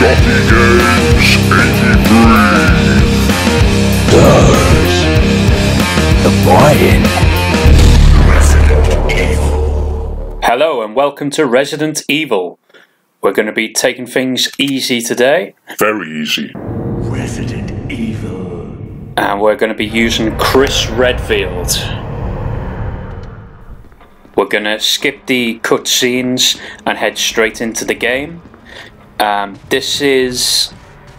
Scotty Gamez 83 does the buy-in. Resident Evil. Hello and welcome to Resident Evil. We're going to be taking things easy today. Very easy. Resident Evil. And we're going to be using Chris Redfield. We're going to skip the cutscenes and head straight into the game. This is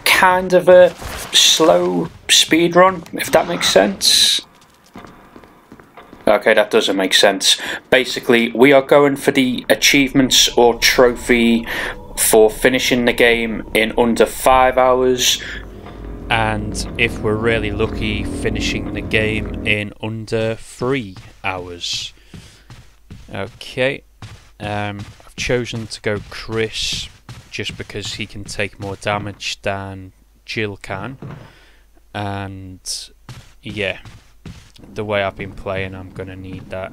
kind of a slow speed run, if that makes sense. Okay, that doesn't make sense. Basically, we are going for the achievements or trophy for finishing the game in under 5 hours. And if we're really lucky, finishing the game in under 3 hours. Okay, I've chosen to go Chris just because he can take more damage than Jill can, and yeah, the way I've been playing, I'm going to need that.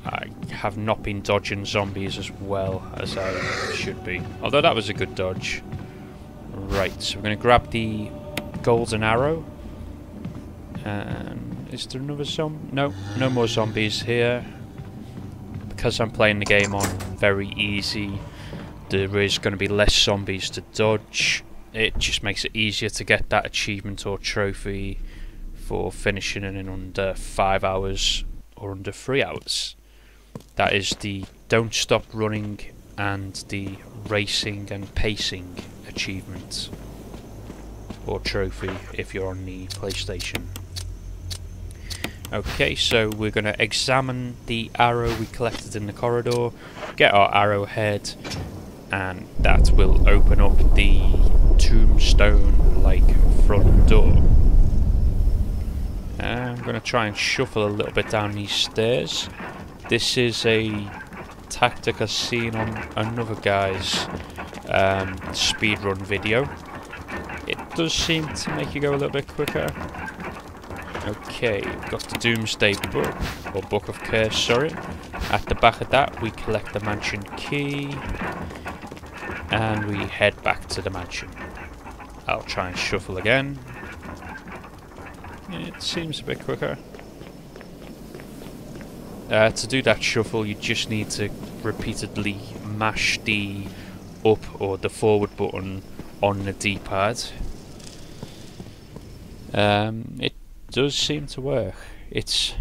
I have not been dodging zombies as well as I should be, although that was a good dodge. Right, so we're going to grab the golden arrow, and is there another zombie? No, no more zombies here. Because I'm playing the game on very easy, there is going to be less zombies to dodge. It just makes it easier to get that achievement or trophy for finishing it in under 5 hours or under 3 hours. That is the don't stop running and the racing and pacing achievement or trophy if you're on the PlayStation. Okay, so we're going to examine the arrow we collected in the corridor, get our arrowhead, and that will open up the tombstone-like front door. I'm going to try and shuffle a little bit down these stairs. This is a tactic I've seen on another guy's speedrun video. It does seem to make you go a little bit quicker. Okay, got the Doomsday Book, or Book of Curse, sorry. At the back of that, we collect the mansion key, and we head back to the mansion. I'll try and shuffle again. It seems a bit quicker. To do that shuffle, you just need to repeatedly mash the up or the forward button on the D-pad. It does seem to work. It's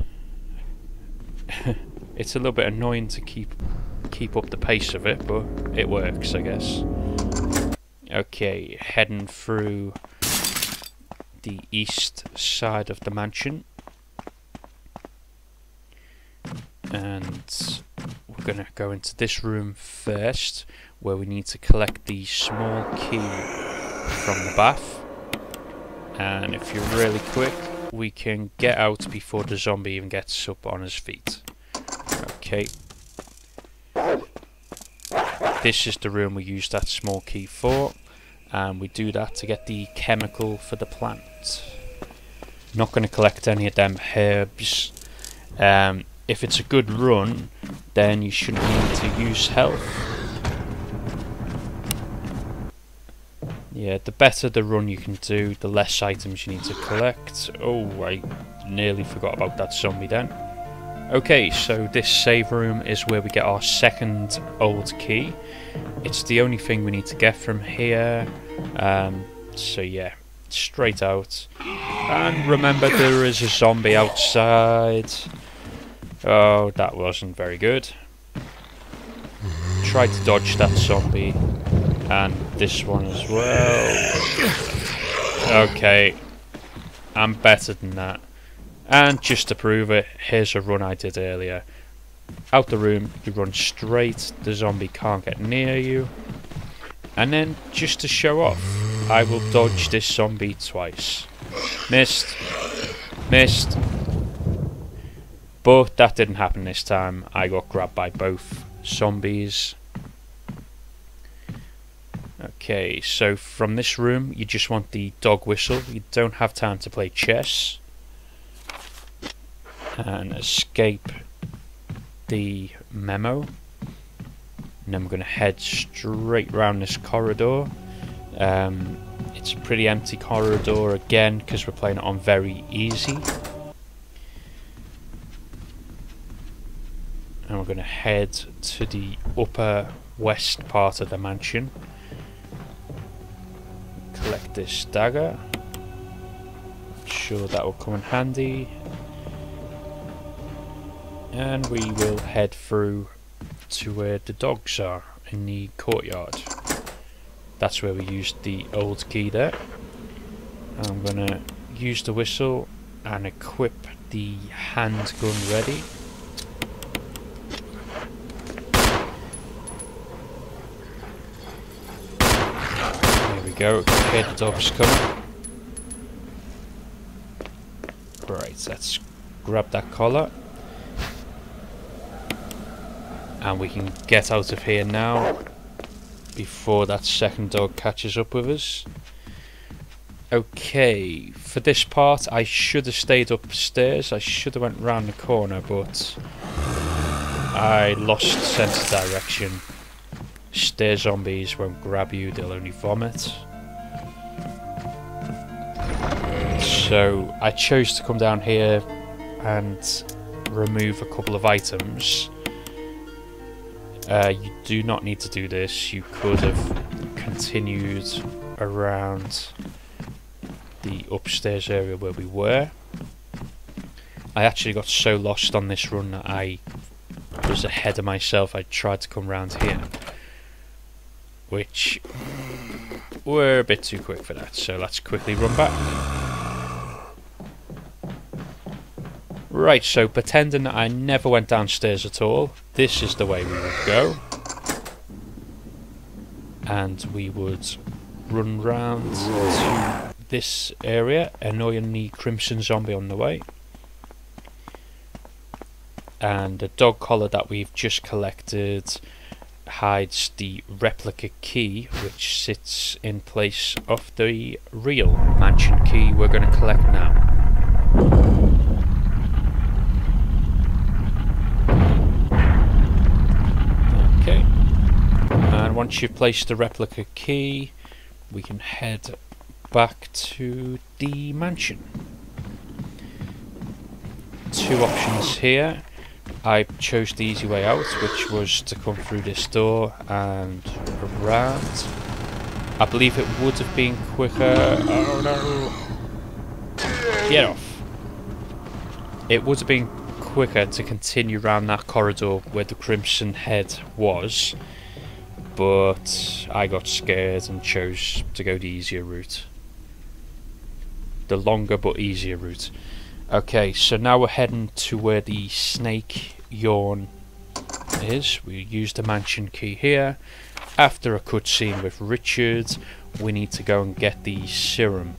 it's a little bit annoying to keep up the pace of it, but it works, I guess. Okay, heading through the east side of the mansion, and we're gonna go into this room first, where we need to collect the small key from the bath. And if you're really quick, we can get out before the zombie even gets up on his feet. Okay. This is the room we use that small key for, and we do that to get the chemical for the plant. Not going to collect any of them herbs. If it's a good run, then you shouldn't need to use health. Yeah, the better the run you can do, the less items you need to collect. Oh, I nearly forgot about that zombie then. Okay, so this save room is where we get our second old key. It's the only thing we need to get from here. So yeah, straight out. And remember, there is a zombie outside. Oh, that wasn't very good. Try to dodge that zombie. And this one as well. Okay, I'm better than that. And just to prove it, here's a run I did earlier. Out the room, you run straight, the zombie can't get near you. And then, just to show off, I will dodge this zombie twice. Missed. Missed. But that didn't happen this time. I got grabbed by both zombies. Okay, so from this room, you just want the dog whistle. You don't have time to play chess. And escape the memo. And then we're going to head straight round this corridor. It's a pretty empty corridor again because we're playing it on very easy. And we're going to head to the upper west part of the mansion. Collect this dagger. I'm sure that will come in handy. And we will head through to where the dogs are in the courtyard. That's where we used the old key there. I'm going to use the whistle and equip the handgun ready. There we go. Okay, the dog's coming. Right, let's grab that collar. And we can get out of here now before that second dog catches up with us. Okay, for this part I should have stayed upstairs. I should have went round the corner, but I lost sense of direction. Stair zombies won't grab you, they'll only vomit. So I chose to come down here and remove a couple of items. You do not need to do this. You could have continued around the upstairs area where we were. I actually got so lost on this run that I was ahead of myself. I tried to come round here, which we're a bit too quick for that, so let's quickly run back. Right, so pretending that I never went downstairs at all, this is the way we would go. And we would run round to this area, annoying the crimson zombie on the way. And the dog collar that we've just collected hides the replica key, which sits in place of the real mansion key we're going to collect now. Okay, and once you've placed the replica key, we can head back to the mansion. Two options here. I chose the easy way out, which was to come through this door and around. I believe it would have been quicker. Oh no! Get off! It would have been quicker to continue around that corridor where the crimson head was, but I got scared and chose to go the easier route. The longer but easier route. Okay, so now we're heading to where the snake yawn is. We use the mansion key here. After a cutscene with Richard, we need to go and get the serum.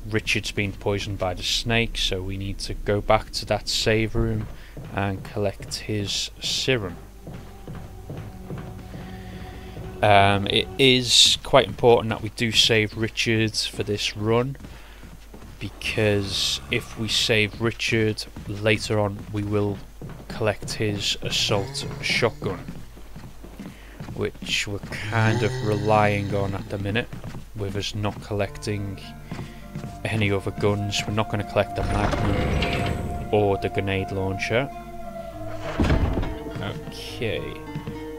Richard's been poisoned by the snake, so we need to go back to that save room and collect his serum. It is quite important that we do save Richard for this run, because if we save Richard later on, we will collect his assault shotgun, which we're kind of relying on at the minute, with us not collecting any other guns. We're not going to collect the Magnum or the grenade launcher. Okay,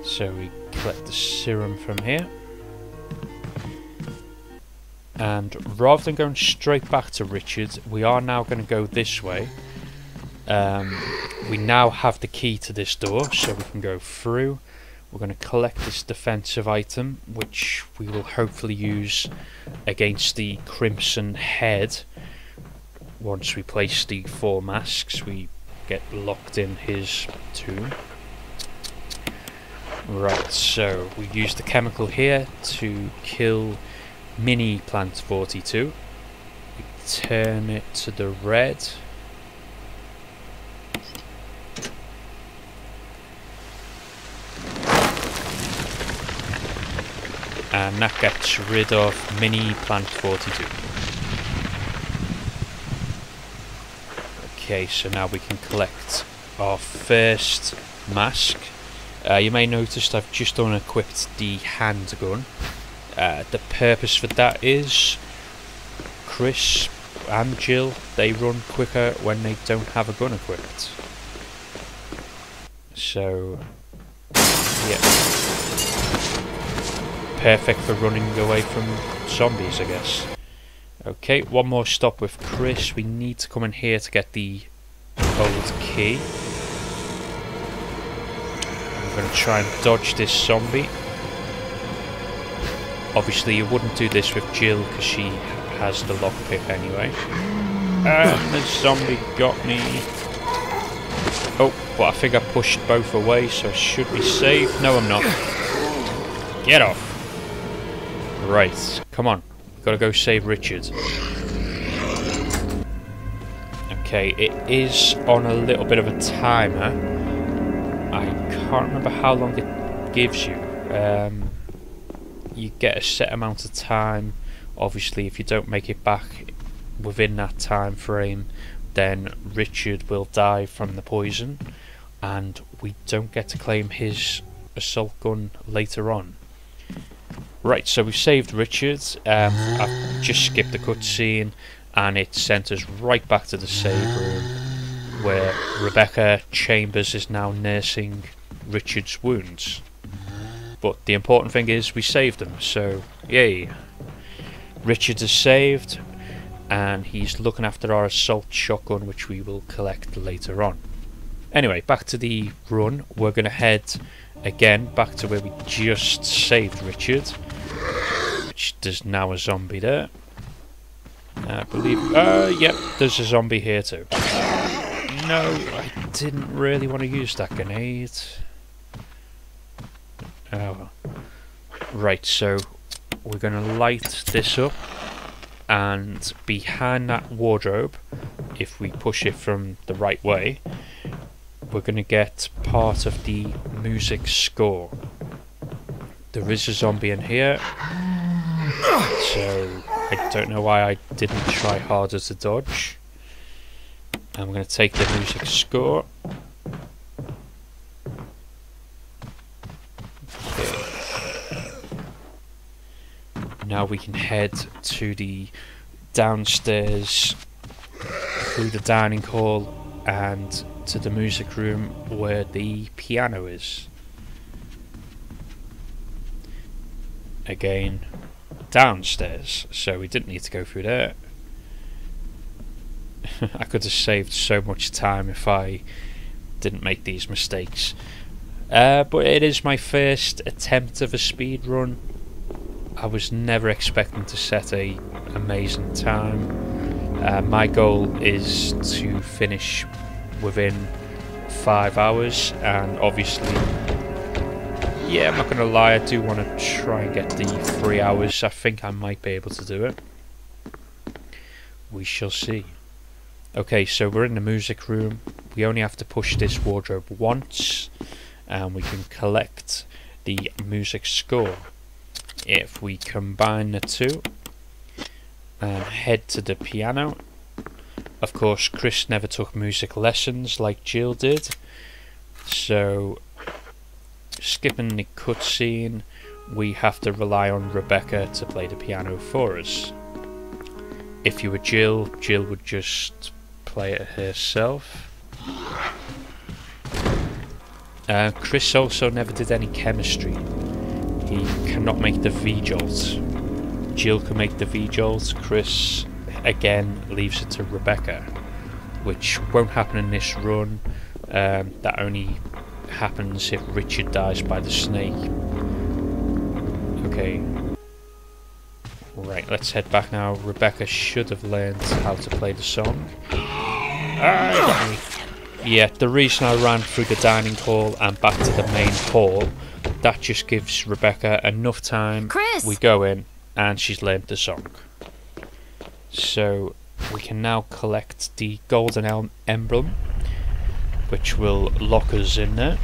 so we collect the serum from here. And rather than going straight back to Richard, we are now going to go this way. We now have the key to this door, so we can go through. We're going to collect this defensive item, which we will hopefully use against the crimson head. Once we place the 4 masks, we get locked in his tomb. Right, so we use the chemical here to kill Mini Plant 42. We turn it to the red. And that gets rid of Mini Plant 42. Okay, so now we can collect our first mask. You may notice I've just unequipped the handgun. The purpose for that is Chris and Jill, they run quicker when they don't have a gun equipped. So, yeah. Perfect for running away from zombies, I guess. Okay, one more stop with Chris. We need to come in here to get the old key. I'm going to try and dodge this zombie. Obviously you wouldn't do this with Jill because she has the lockpick anyway. And the zombie got me. Oh, but I think I pushed both away, so I should be safe. No, I'm not. Get off. Right, come on. Gotta go save Richard. Okay, it is on a little bit of a timer. I can't remember how long it gives you. You get a set amount of time. Obviously, if you don't make it back within that time frame, then Richard will die from the poison, and we don't get to claim his assault gun later on. Right, so we've saved Richard. I've just skipped the cutscene, and it sent us right back to the save room, where Rebecca Chambers is now nursing Richard's wounds. But the important thing is we saved him, so yay. Richard is saved, and he's looking after our assault shotgun, which we will collect later on. Anyway, back to the run. We're going to head again back to where we just saved Richard, which there's now a zombie there. I believe, yep, there's a zombie here too. No, I didn't really want to use that grenade. Oh, right, so we're going to light this up, and behind that wardrobe, if we push it from the right way, we're going to get part of the music score. There is a zombie in here, so I don't know why I didn't try harder to dodge. I'm going to take the music score. Now we can head to the downstairs through the dining hall and to the music room where the piano is. Again, downstairs, so we didn't need to go through there. I could have saved so much time if I didn't make these mistakes. But it is my first attempt of a speed run. I was never expecting to set a amazing time. My goal is to finish within 5 hours, and obviously, yeah, I'm not going to lie, I do want to try and get the 3 hours. I think I might be able to do it. We shall see. Okay, so we're in the music room. We only have to push this wardrobe once, and we can collect the music score. If we combine the two and head to the piano, of course Chris never took music lessons like Jill did, so skipping the cutscene, we have to rely on Rebecca to play the piano for us. If you were Jill, Jill would just play it herself. Chris also never did any chemistry. He cannot make the V-jolt. Jill can make the V-jolt. Chris, again, leaves it to Rebecca, which won't happen in this run. That only happens if Richard dies by the snake. Okay. Right, let's head back now. Rebecca should have learned how to play the song. Yeah, the reason I ran through the dining hall and back to the main hall, that just gives Rebecca enough time. Chris! We go in and she's learned the song. So we can now collect the golden emblem, which will lock us in there.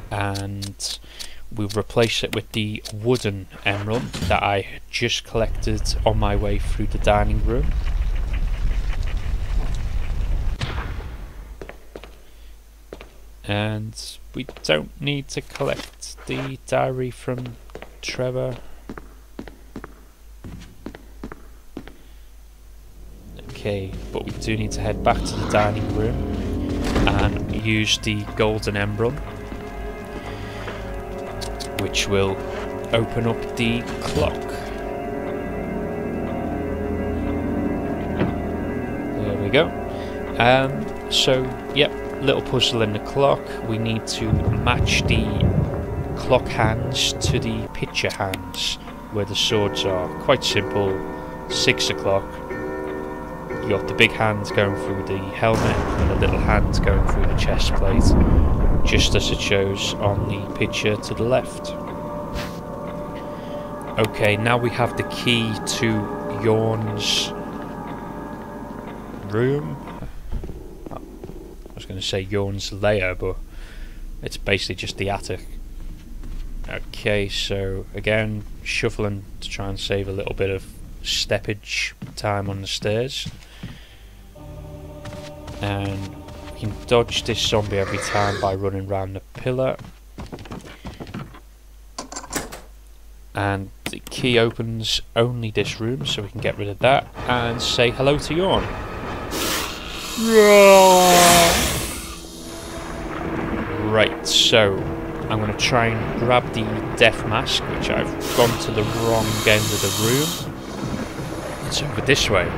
And we replace it with the wooden emblem that I just collected on my way through the dining room. And we don't need to collect the diary from Trevor. Okay, but we do need to head back to the dining room and use the golden emblem, which will open up the clock. There we go. So, yep, little puzzle in the clock. We need to match the clock hands to the picture hands where the swords are. Quite simple. 6 o'clock. You got the big hand going through the helmet and the little hand going through the chest plate, just as it shows on the picture to the left. Okay, now we have the key to Yorn's room. I was going to say Yorn's lair, but it's basically just the attic. Okay, so again, shuffling to try and save a little bit of steppage time on the stairs. And we can dodge this zombie every time by running around the pillar. And the key opens only this room, so we can get rid of that and say hello to Yorn. Right, so I'm going to try and grab the death mask, which I've gone to the wrong end of the room. It's over this way.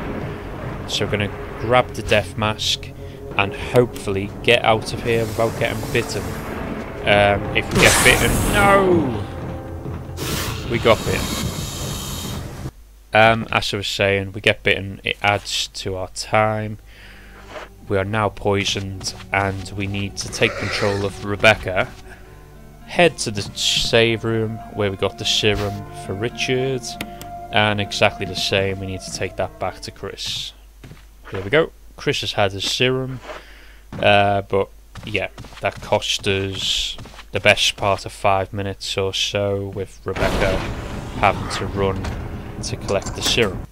So we're going to grab the death mask and hopefully get out of here without getting bitten. If we get bitten, no! We got bitten. As I was saying, we get bitten, it adds to our time. We are now poisoned and we need to take control of Rebecca. Head to the save room where we got the serum for Richard. And exactly the same, we need to take that back to Chris. There we go. Chris has had his serum, but yeah, that cost us the best part of 5 minutes or so, with Rebecca having to run to collect the serum.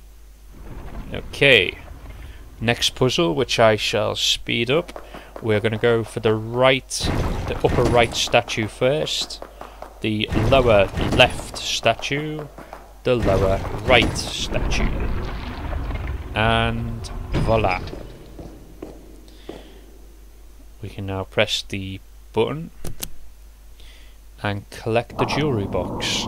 Okay, next puzzle, which I shall speed up. We're going to go for the upper right statue first, the lower left statue, the lower right statue, and voila. We can now press the button and collect the jewellery box,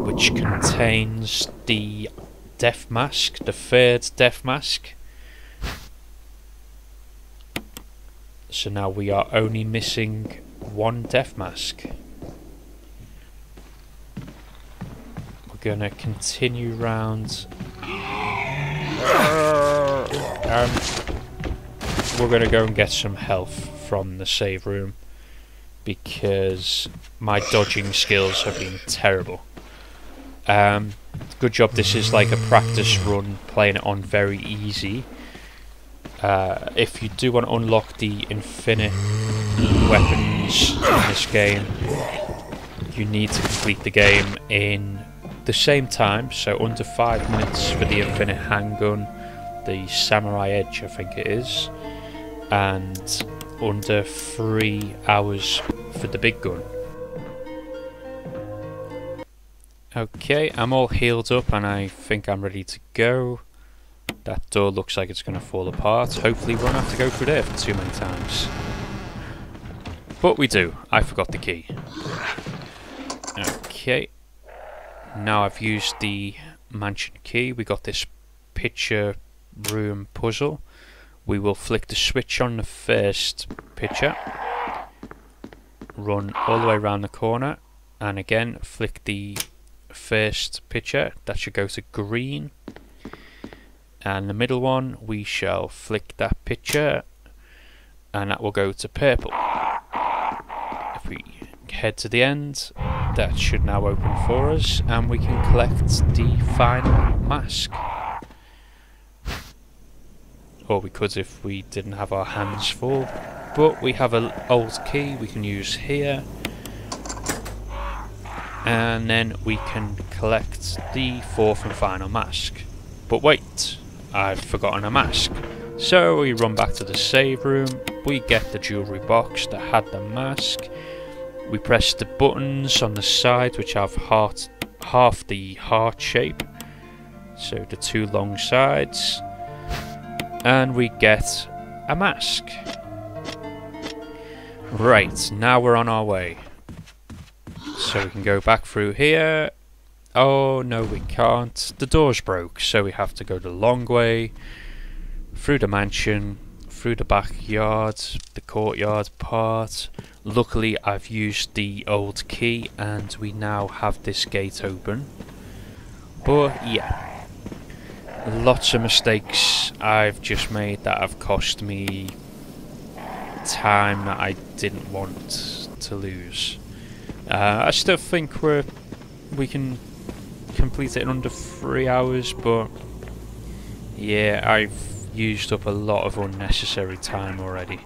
which contains the death mask, the third death mask. So now we are only missing one death mask. We're gonna continue round and we're gonna go and get some health from the save room, because my dodging skills have been terrible. Good job this is like a practice run, playing it on very easy. If you do want to unlock the infinite weapons in this game, you need to complete the game in the same time, so under 5 minutes for the infinite handgun, the samurai edge I think it is, and under 3 hours for the big gun. Okay, I'm all healed up and I think I'm ready to go. That door looks like it's going to fall apart. Hopefully we won't have to go through there for too many times. But we do. I forgot the key. Okay. Now I've used the mansion key. We got this picture room puzzle. We will flick the switch on the first picture, run all the way around the corner, and again flick the first picture. That should go to green. And the middle one, we shall flick that picture and that will go to purple. If we head to the end, that should now open for us and we can collect the final mask. Or we could if we didn't have our hands full, but we have an old key we can use here, and then we can collect the fourth and final mask. But wait, I've forgotten a mask. So we run back to the save room, we get the jewellery box that had the mask, we press the buttons on the side which have half the heart shape, so the two long sides, and we get a mask. Right, now we're on our way. So we can go back through here. Oh no, we can't. The door's broke, so we have to go the long way through the mansion, through the backyard, the courtyard part. Luckily I've used the old key and we now have this gate open. But yeah, lots of mistakes I've just made that have cost me time that I didn't want to lose. I still think we can complete it in under 3 hours, but yeah, I've used up a lot of unnecessary time already.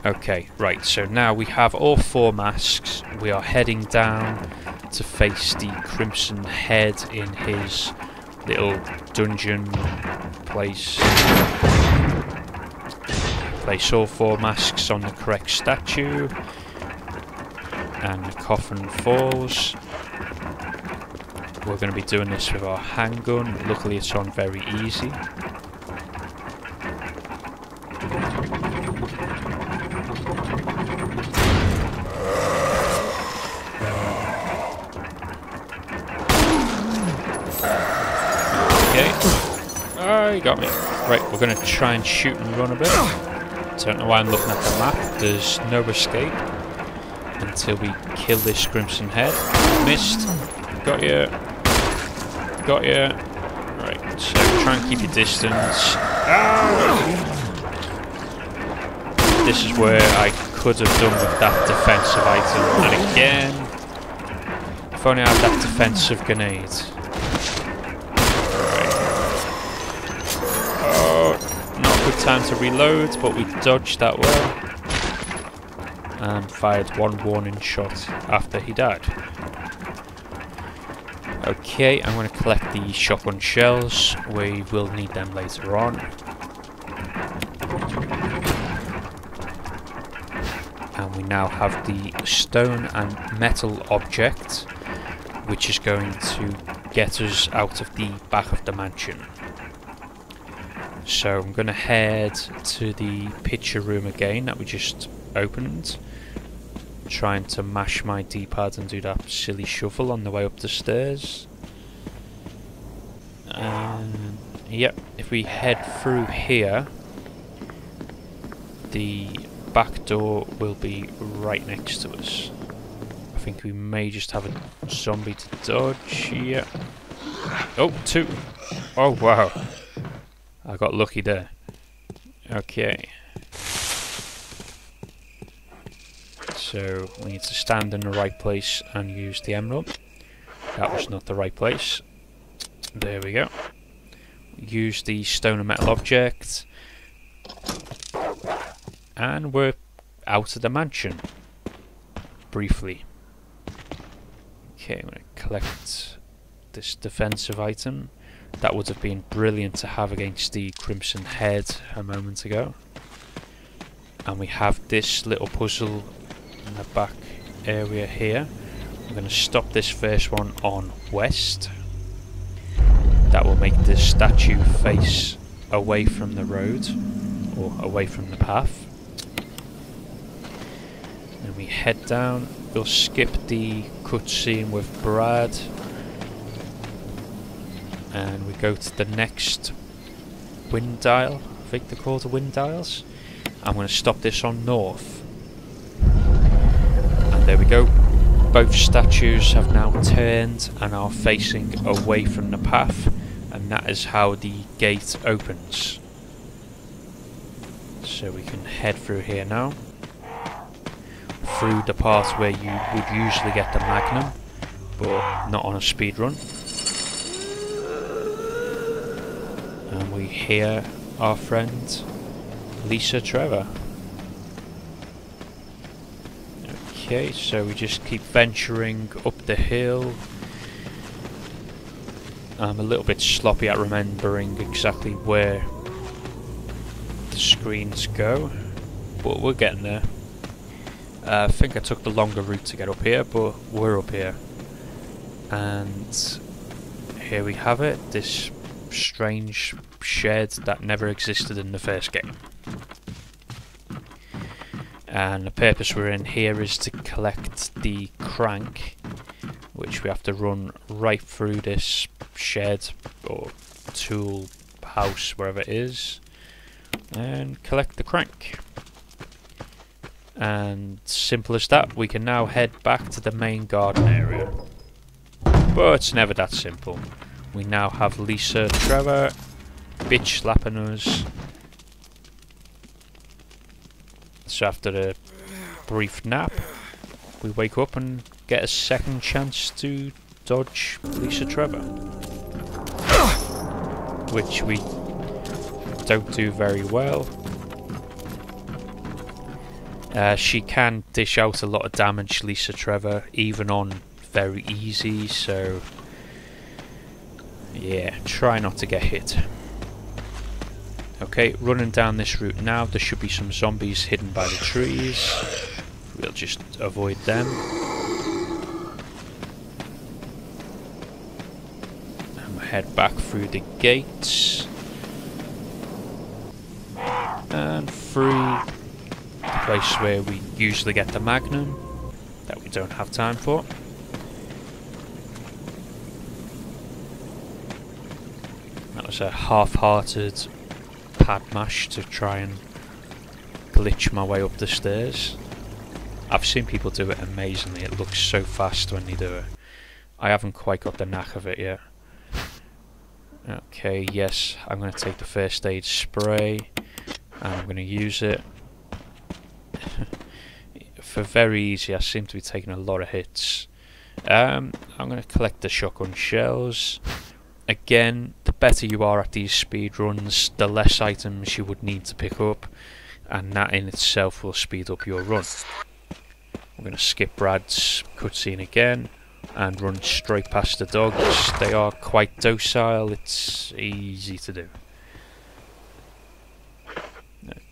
Okay, right, so now we have all 4 masks. We are heading down to face the Crimson Head in his little dungeon place. Place all 4 masks on the correct statue, and the coffin falls. We're going to be doing this with our handgun. Luckily it's on very easy. Okay. Oh, you got me. Right, we're going to try and shoot and run a bit. Don't know why I'm looking at the map. There's no escape until we kill this Crimson Head. Missed. Got you. Got you. Right, so try and keep your distance. This is where I could have done with that defensive item. And again, if only I had that defensive grenade. Good time to reload, but we dodged that well and fired 1 warning shot after he died. Okay, I'm going to collect the shotgun shells. We will need them later on. And we now have the stone and metal object, which is going to get us out of the back of the mansion. So I'm going to head to the picture room again that we just opened. Trying to mash my D-pad and do that silly shuffle on the way up the stairs. And yep, if we head through here, the back door will be right next to us. I think we may just have a zombie to dodge. Yeah. Oh, 2. Oh wow. I got lucky there. Okay. So we need to stand in the right place and use the emerald. That was not the right place. There we go. Use the stone and metal object. And we're out of the mansion. Briefly. Okay, I'm going to collect this defensive item. That would have been brilliant to have against the Crimson Head a moment ago. And we have this little puzzle in the back area here. I'm going to stop this first one on west. That will make the statue face away from the road, or away from the path. Then we head down. We'll skip the cutscene with Brad. And we go to the next wind dial. I think they're called the wind dials. I'm going to stop this on north. And there we go. Both statues have now turned and are facing away from the path. And that is how the gate opens. So we can head through here now. Through the part where you would usually get the Magnum, but not on a speed run. And we hear our friend Lisa Trevor. Okay, so we just keep venturing up the hill. I'm a little bit sloppy at remembering exactly where screens go, but we're getting there. I think I took the longer route to get up here, but we're up here. And here we have it, this strange shed that never existed in the first game. And the purpose we're in here is to collect the crank, which we have to run right through this shed or tool house, wherever it is, and collect the crank. And simple as that, we can now head back to the main garden area. But it's never that simple. We now have Lisa Trevor bitch slapping us. So after a brief nap, we wake up and get a second chance to dodge Lisa Trevor, which we don't do very well. She can dish out a lot of damage, Lisa Trevor, even on very easy, so yeah, try not to get hit. Okay, running down this route now, there should be some zombies hidden by the trees. We'll just avoid them. And we'll head back through the gates. And through the place where we usually get the Magnum, that we don't have time for. That was a half-hearted pad mash to try and glitch my way up the stairs. I've seen people do it amazingly, it looks so fast when they do it. I haven't quite got the knack of it yet. Okay, yes, I'm going to take the first aid spray and I'm going to use it. For very easy, I seem to be taking a lot of hits. I'm going to collect the shotgun shells. Again, the better you are at these speed runs, the less items you would need to pick up, and that in itself will speed up your run. We're going to skip Brad's cutscene again and run straight past the dogs. They are quite docile, it's easy to do.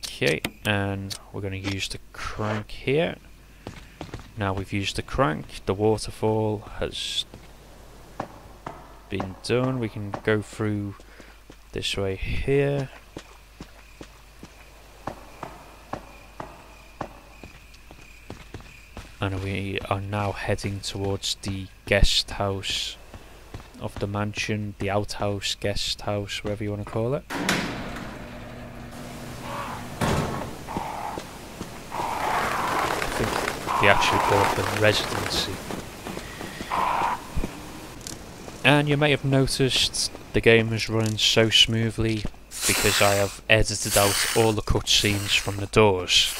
Okay, and we're going to use the crank here. Now we've used the crank, the waterfall has been done. We can go through this way here. And we are now heading towards the guest house of the mansion, the outhouse, guest house, whatever you want to call it. I think they actually call it the residency. And you may have noticed the game is running so smoothly because I have edited out all the cutscenes from the doors.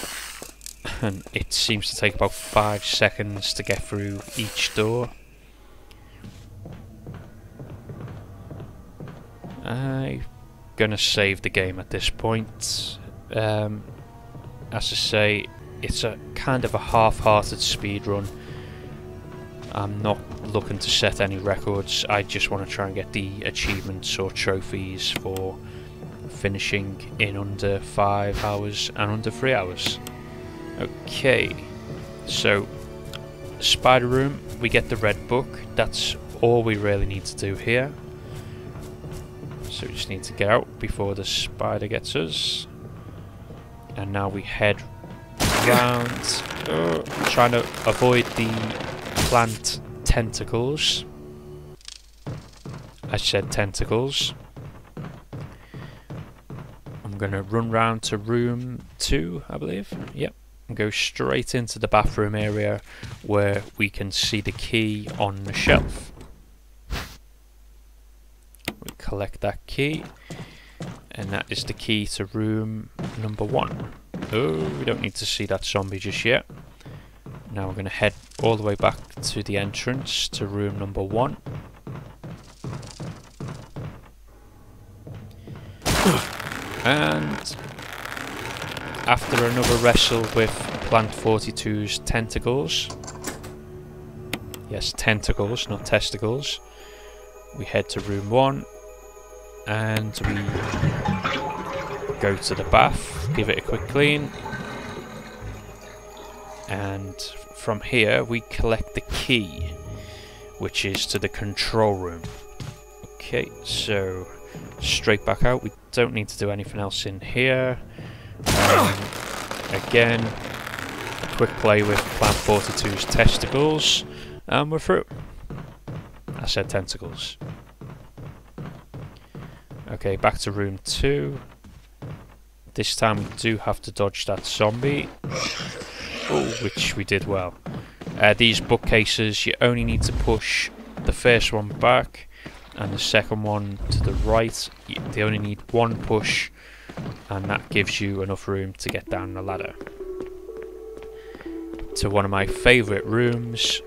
And it seems to take about 5 seconds to get through each door. I'm gonna save the game at this point. As I say, it's a kind of a half-hearted speedrun. I'm not looking to set any records, I just want to try and get the achievements or trophies for finishing in under 5 hours and under 3 hours. Okay, so spider room, we get the red book, that's all we really need to do here. So we just need to get out before the spider gets us. And now we head round, trying to avoid the plant tentacles. I said tentacles. I'm gonna run round to room 2, I believe. Yep. And go straight into the bathroom area where we can see the key on the shelf. We collect that key, and that is the key to room number 1. Oh, we don't need to see that zombie just yet. Now we're going to head all the way back to the entrance to room number 1. And after another wrestle with Plant 42's tentacles, yes, tentacles, not testicles, we head to room 1 and we go to the bath, give it a quick clean, and from here we collect the key, which is to the control room. Okay, so straight back out. We don't need to do anything else in here. Again, a quick play with Plant 42's testicles, and we're through. I said tentacles. Okay, back to room 2. This time we do have to dodge that zombie, which we did well. These bookcases, you only need to push the first one back and the second one to the right. They only need one push, and that gives you enough room to get down the ladder to one of my favourite rooms.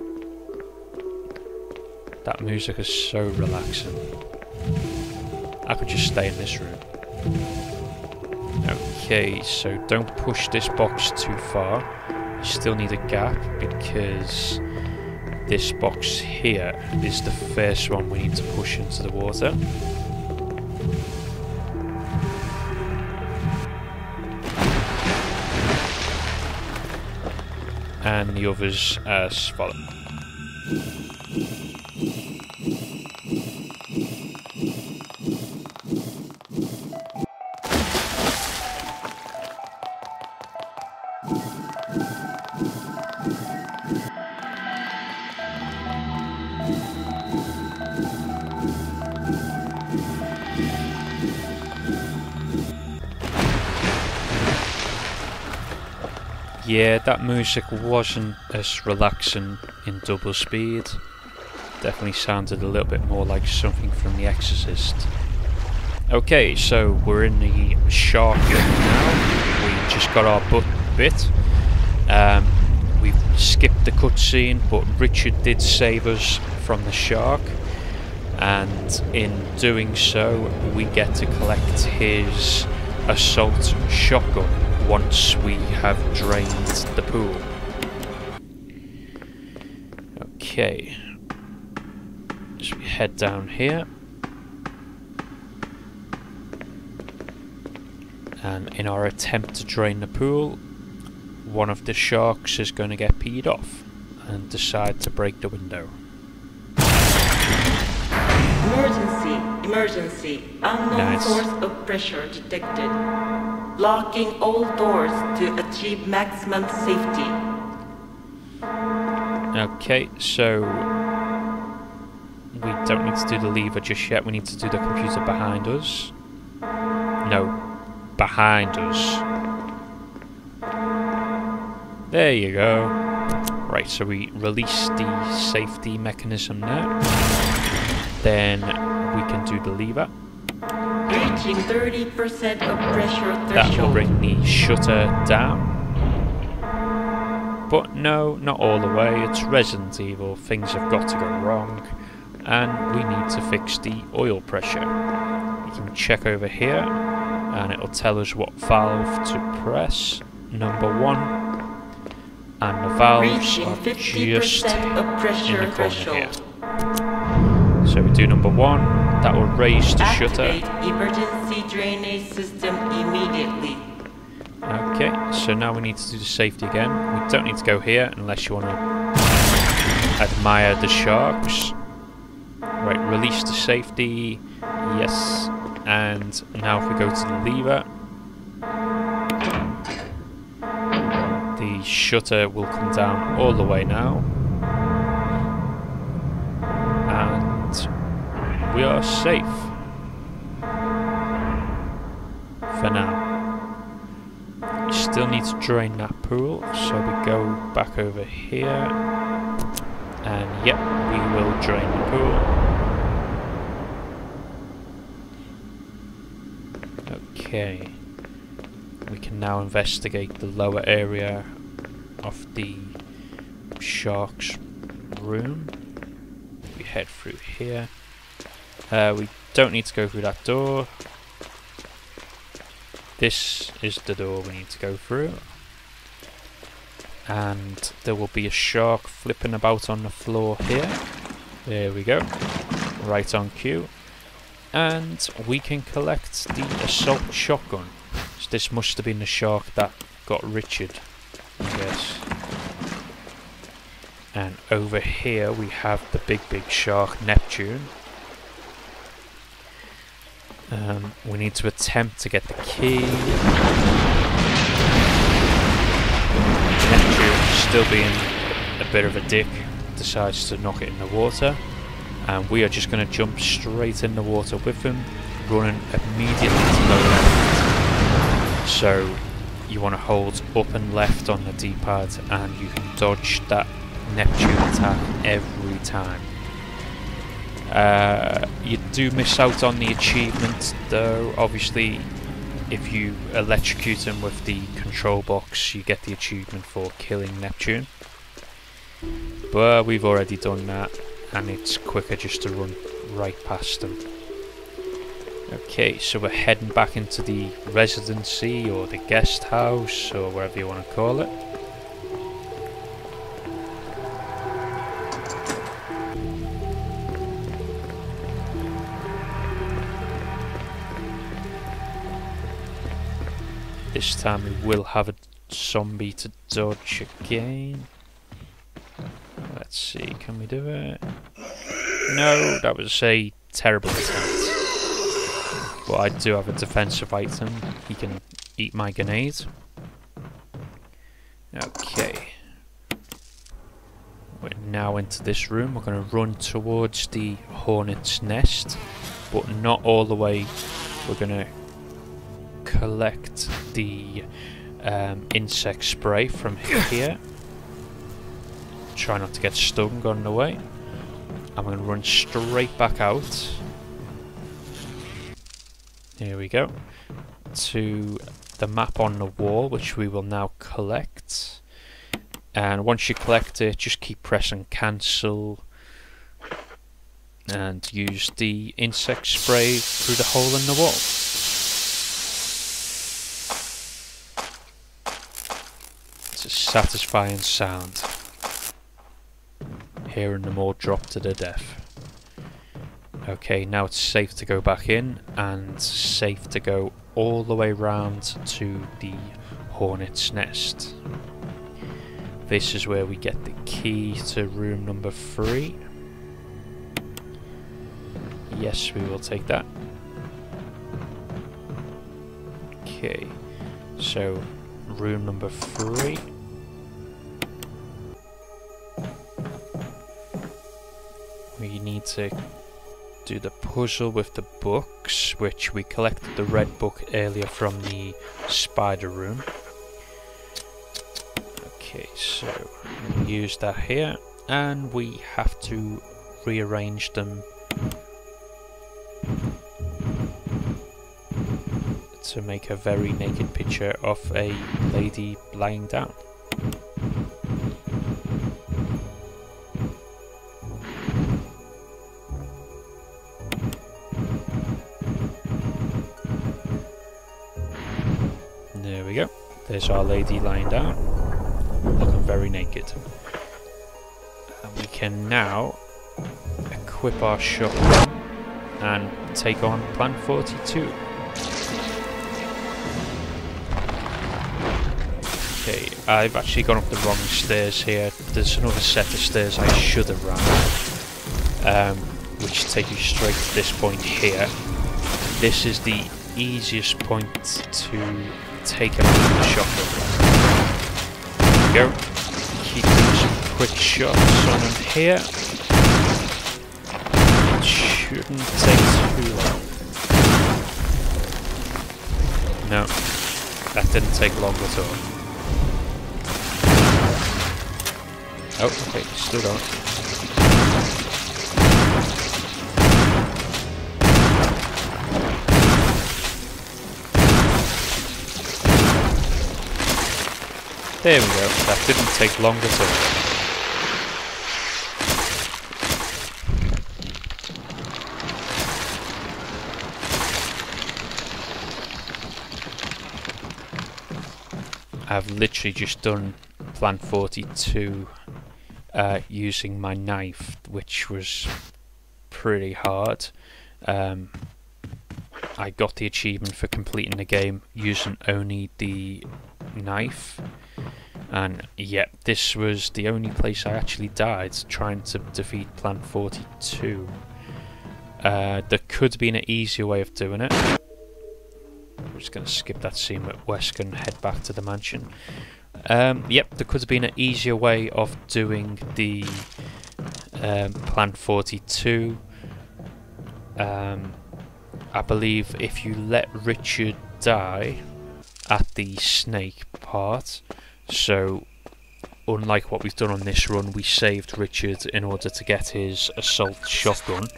That music is so relaxing. I could just stay in this room. Okay, so don't push this box too far. You still need a gap because this box here is the first one we need to push into the water. And the others as follow. Yeah, that music wasn't as relaxing in double speed. Definitely sounded a little bit more like something from The Exorcist. Okay, so we're in the shark now. We just got our butt bit. We've skipped the cutscene, but Richard did save us from the shark. And in doing so, we get to collect his assault shotgun once we have drained the pool. Okay, so we head down here, and in our attempt to drain the pool, one of the sharks is going to get peed off and decide to break the window. Emergency, emergency, unknown source of pressure detected. Locking all doors to achieve maximum safety. Okay, so we don't need to do the lever just yet. We need to do the computer behind us. No, behind us. There you go. Right, so we release the safety mechanism now. Then we can do the lever. Reaching 30% of pressure threshold. That will bring the shutter down. But no, not all the way. It's Resident Evil. Things have got to go wrong. And we need to fix the oil pressure. You can check over here, and it'll tell us what valve to press. Number 1. And the valves Reaching are 50% just of pressure in the corner threshold. here. So we do number 1. That will raise the shutter. Activate emergency drainage system immediately. Okay, so now we need to do the safety again. We don't need to go here unless you want to admire the sharks. Right, release the safety. Yes. And now if we go to the lever, the shutter will come down all the way now. And we are safe. For now. We still need to drain that pool, so we go back over here. And yep, we will drain the pool. Okay. We can now investigate the lower area of the shark's room. We head through here. We don't need to go through that door. This is the door we need to go through. And there will be a shark flipping about on the floor here. There we go. Right on cue. And we can collect the assault shotgun. This must have been the shark that got Richard, I guess. And over here we have the big shark, Neptune. We need to attempt to get the key. Neptune, still being a bit of a dick, decides to knock it in the water. And we are just going to jump straight in the water with him, running immediately to the left. So you want to hold up and left on the D-pad, and you can dodge that Neptune attack every time. You do miss out on the achievement though. Obviously, if you electrocute him with the control box, you get the achievement for killing Neptune. But we've already done that, and it's quicker just to run right past him. Okay, so we're heading back into the residency, or the guest house, or whatever you want to call it. This time we will have a zombie to dodge again. Let's see, can we do it? No, that was a terrible attempt. But I do have a defensive item. He can eat my grenade. Okay. We're now into this room. We're going to run towards the hornet's nest, but not all the way. We're going to collect the insect spray from here. Try not to get stung on the way. I'm going to run straight back out. Here we go. To the map on the wall, which we will now collect. And once you collect it, just keep pressing cancel. And use the insect spray through the hole in the wall. It's a satisfying sound. Hearing them all drop to their death. Okay, now it's safe to go back in, and safe to go all the way round to the hornet's nest. This is where we get the key to room number 3. Yes, we will take that. Okay, so room number 3. We need to do the puzzle with the books, which we collected the red book earlier from the spider room. Okay, so we'll use that here, and we have to rearrange them to make a very naked picture of a lady lying down. There we go. There's our lady lying down, looking very naked. And we can now equip our shotgun and take on Plan 42. Okay, I've actually gone up the wrong stairs here. There's another set of stairs I should have run, which take you straight to this point here. This is the easiest point to take him with the shotgun. There we go. Keep doing some quick shots on him here. It shouldn't take too long. No, that didn't take long at all. Oh, okay, still going. There we go, that didn't take long at all. I've literally just done Plan 42 using my knife, which was pretty hard. I I got the achievement for completing the game using only the knife. And yep, this was the only place I actually died trying to defeat Plant 42. There could have been an easier way of doing it. I'm just going to skip that scene with Wesker and head back to the mansion. Yep, there could have been an easier way of doing the Plant 42. I believe if you let Richard die at the snake part, so unlike what we've done on this run, we saved Richard in order to get his assault shotgun.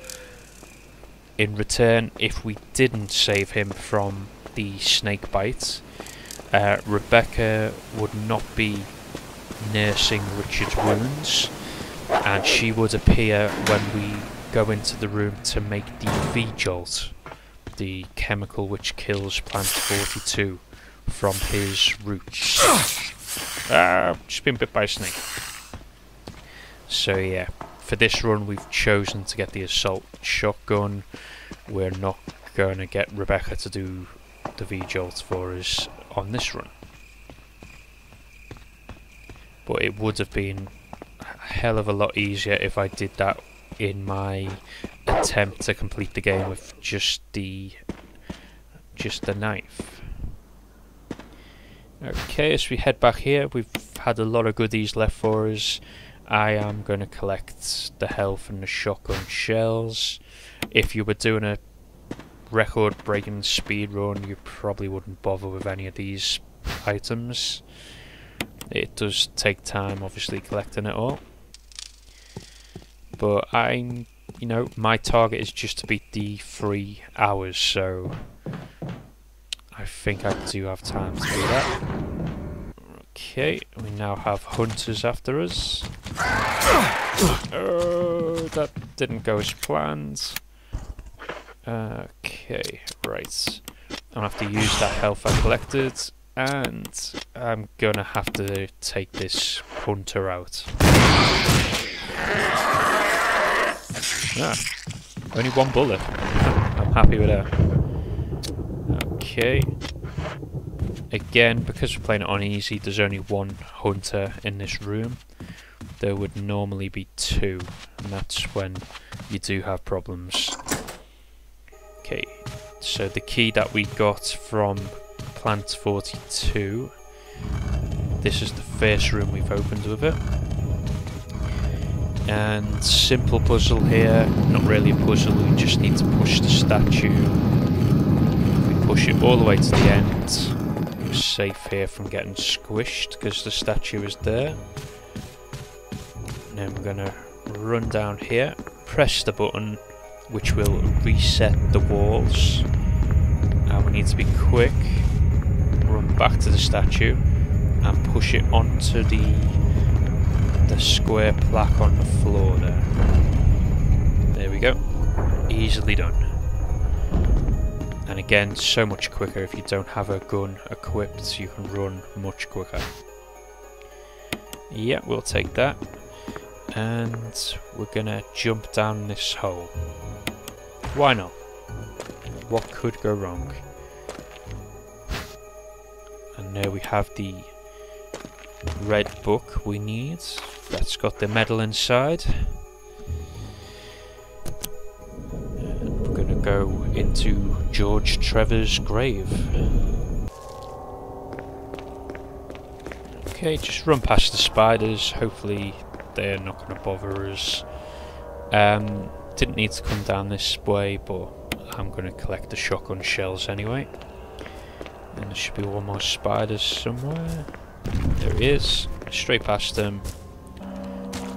In return, if we didn't save him from the snake bite, Rebecca would not be nursing Richard's wounds, and she would appear when we go into the room to make the V-Jolt, the chemical which kills Plant 42 from his roots. Just been bit by a snake. So yeah, for this run we've chosen to get the assault shotgun. We're not going to get Rebecca to do the V-Jolt for us on this run. But it would have been a hell of a lot easier if I did that in my attempt to complete the game with just the knife. Okay, as we head back here, we've had a lot of goodies left for us. I am going to collect the health and the shotgun shells. If you were doing a record-breaking speed run, you probably wouldn't bother with any of these items. It does take time, obviously, collecting it all. But my target is just to beat the 3 hours, so I think I do have time to do that. Okay, we now have hunters after us. Oh, that didn't go as planned. Okay, right. I'm gonna have to use that health I collected, and I'm gonna have to take this hunter out. Only one bullet. I'm happy with that. Okay. Again, because we're playing it on easy, there's only one hunter in this room. There would normally be 2, and that's when you do have problems. Okay, so the key that we got from Plant 42, this is the first room we've opened with it. And simple puzzle here, not really a puzzle, we just need to push the statue. If we push it all the way to the end, we're safe here from getting squished because the statue is there. And then we're going to run down here, press the button which will reset the walls, and we need to be quick, run back to the statue and push it onto the square plaque on the floor there. There we go. Easily done. And again, so much quicker if you don't have a gun equipped, you can run much quicker. Yeah, we'll take that. And we're gonna jump down this hole. Why not? What could go wrong? And there we have the red book we need. That's got the medal inside. And we're gonna go into George Trevor's grave. Okay, just run past the spiders. Hopefully they're not gonna bother us. Didn't need to come down this way, but I'm gonna collect the shotgun shells anyway. And there should be one more spiders somewhere. There he is. Straight past them.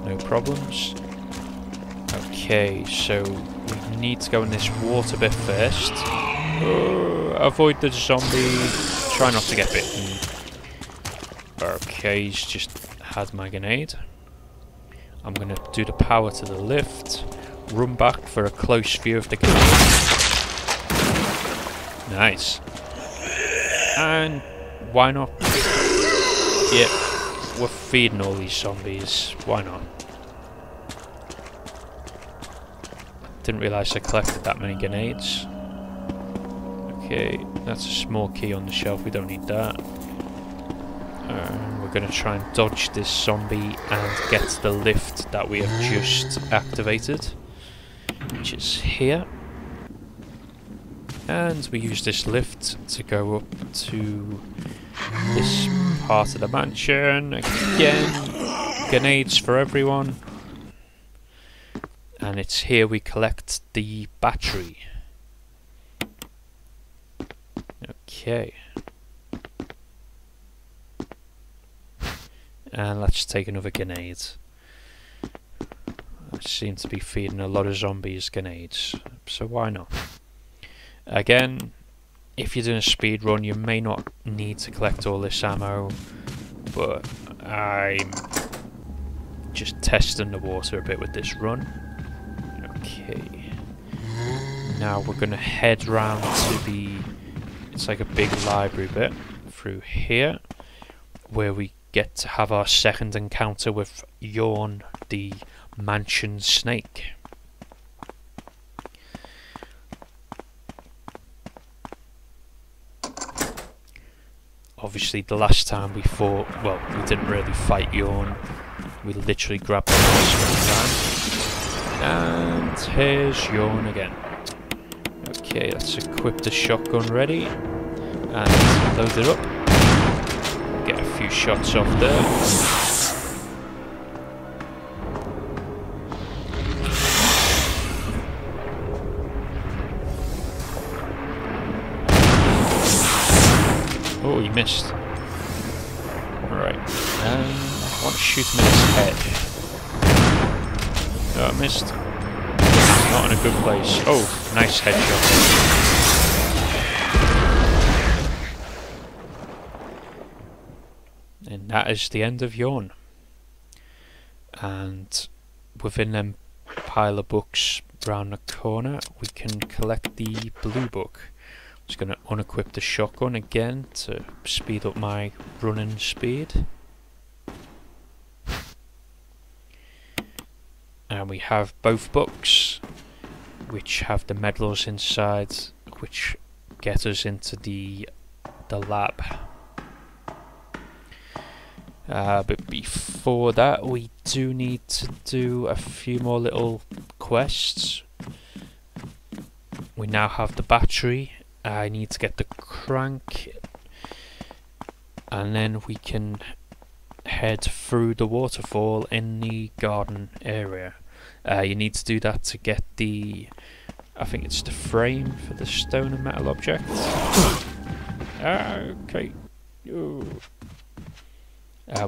No problems. Okay, so we need to go in this water bit first. Avoid the zombie. Try not to get bitten. Okay, he's just had my grenade. I'm gonna do the power to the lift. Run back for a close view of the grenade. Nice. And why not? Yep, we're feeding all these zombies. Why not? Didn't realise I collected that many grenades. Okay, that's a small key on the shelf, we don't need that. We're going to try and dodge this zombie and get to the lift that we have just activated, which is here. And we use this lift to go up to this part of the mansion. Again, grenades for everyone. And it's here we collect the battery. Okay. And let's take another grenade. I seem to be feeding a lot of zombies grenades, so why not? Again, if you're doing a speed run, you may not need to collect all this ammo, but I'm just testing the water a bit with this run. Okay. Now we're going to head round to the... it's like a big library bit through here, where we get to have our second encounter with Yawn, the mansion snake. Obviously the last time we fought, well, we didn't really fight Yawn, we literally grabbed the mouse and ran. And here's Yawn again. Okay, let's equip the shotgun ready and load it up. Get a few shots off there. Oh, he missed. Alright. I want to shoot him in his head. Oh, I missed. Not in a good place. Oh, nice headshot. And that is the end of Yawn. And within them pile of books round the corner, we can collect the blue book. I'm just going to unequip the shotgun again to speed up my running speed. And we have both books, which have the medals inside, which get us into the lab. But before that, we do need to do a few more little quests. We now have the battery. I need to get the crank, and then we can head through the waterfall in the garden area. You need to do that to get the, I think it's the frame for the stone and metal object. Okay. Ooh.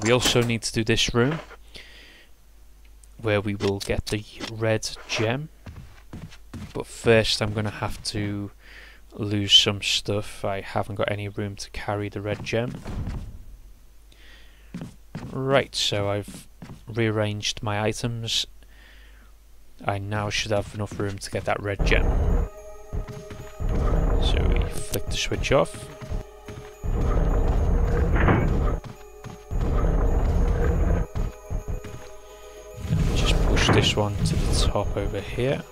We also need to do this room, where we will get the red gem. But first I'm going to have to lose some stuff. I haven't got any room to carry the red gem. Right, so I've rearranged my items. I now should have enough room to get that red gem. So we flick the switch off. Just push this one to the top over here.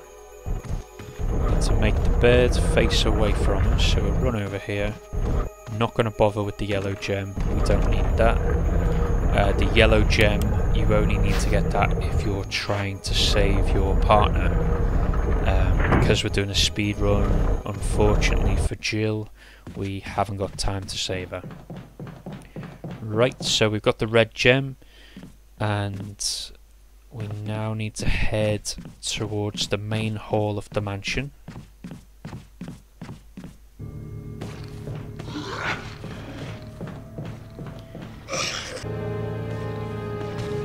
To make the bird face away from us, so we'll run over here. Not going to bother with the yellow gem, we don't need that. The yellow gem, you only need to get that if you're trying to save your partner. Because we're doing a speed run, unfortunately for Jill, we haven't got time to save her. Right, so we've got the red gem, and we now need to head towards the main hall of the mansion.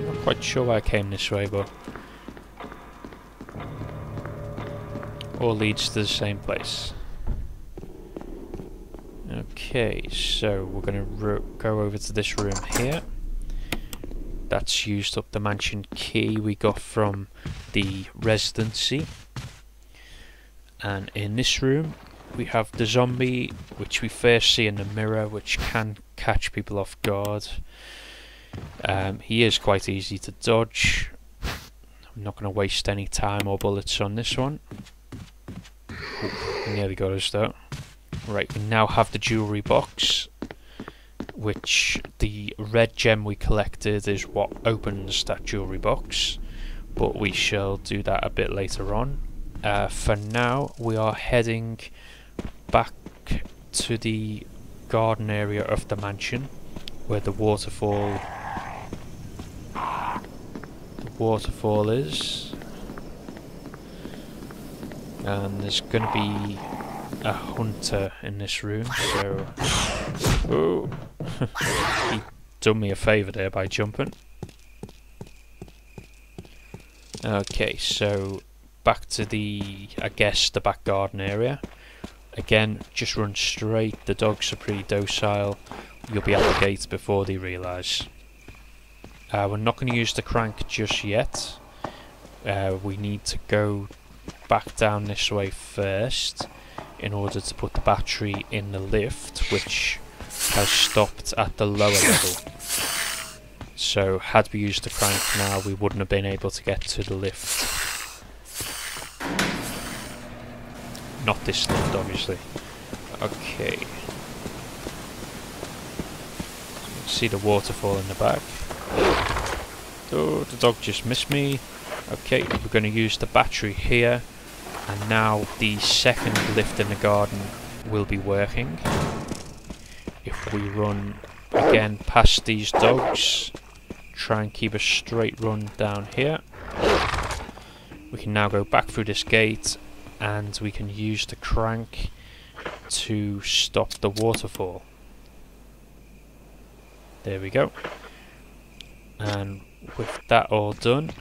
Not quite sure why I came this way, but all leads to the same place. Okay, so we're going to go over to this room here. That's used up the mansion key we got from the residency. And in this room we have the zombie, which we first see in the mirror, which can catch people off guard. He is quite easy to dodge. I'm not going to waste any time or bullets on this one. Ooh, nearly got us though. Right, we now have the jewellery box, which the red gem we collected is what opens that jewellery box, but we shall do that a bit later on. For now, we are heading back to the garden area of the mansion, where the waterfall is, and there's going to be a hunter in this room, so oh. He done me a favour there by jumping. Okay, so back to the, I guess, the back garden area. Again, just run straight. The dogs are pretty docile. You'll be at the gate before they realise. We're not going to use the crank just yet. We need to go back down this way first in order to put the battery in the lift, which has stopped at the lower level. So had we used the crank now, we wouldn't have been able to get to the lift. Not this lift, obviously. Okay. You can see the waterfall in the back. Oh, the dog just missed me. Okay, we're going to use the battery here, and now the second lift in the garden will be working. If we run again past these dogs, try and keep a straight run down here, we can now go back through this gate, and we can use the crank to stop the waterfall. There we go. And with that all done,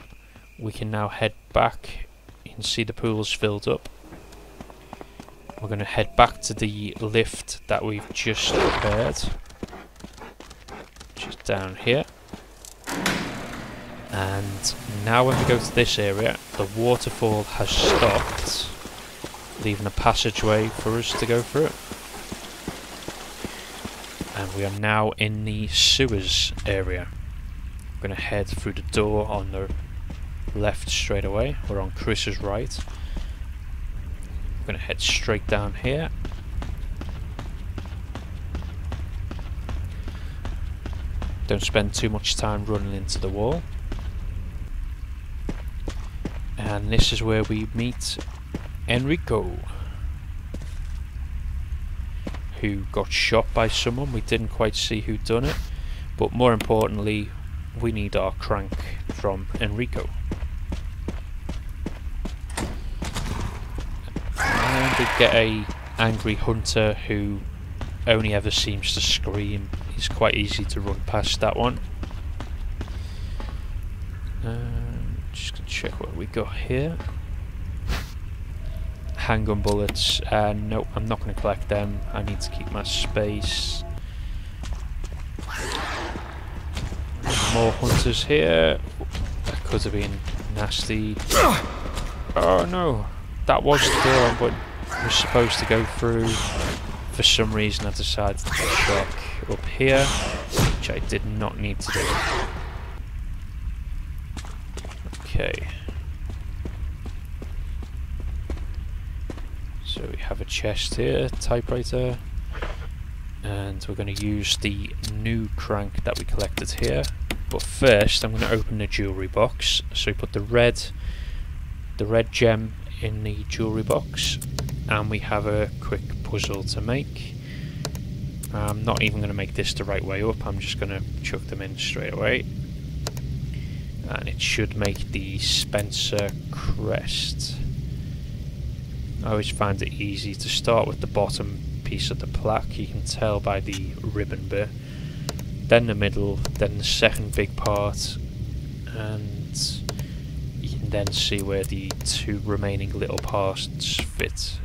we can now head back. You can see the pool's filled up. We're going to head back to the lift that we've just repaired, which is down here. And now when we go to this area, the waterfall has stopped, leaving a passageway for us to go through. And we are now in the sewers area. We're going to head through the door on the left straight away. We're on Chris's right. We're going to head straight down here. Don't spend too much time running into the wall. And this is where we meet Enrico, who got shot by someone. We didn't quite see who done it, but more importantly, we need our crank from Enrico. And we get a angry hunter who only ever seems to scream. It's quite easy to run past that one. Just gonna check what we got here. Handgun bullets. No, I'm not going to collect them. I need to keep my space. More hunters here. That could have been nasty. Oh no, that was the door I was supposed to go through. For some reason I decided to check up here, which I did not need to do. Okay. So we have a chest here, typewriter, and we're going to use the new crank that we collected here. But first I'm going to open the jewellery box. So we put the red gem in the jewellery box, and we have a quick puzzle to make. I'm not even going to make this the right way up, I'm just going to chuck them in straight away. And it should make the Spencer crest. I always find it easy to start with the bottom piece of the plaque. You can tell by the ribbon bit, then the middle, then the second big part, and you can then see where the two remaining little parts fit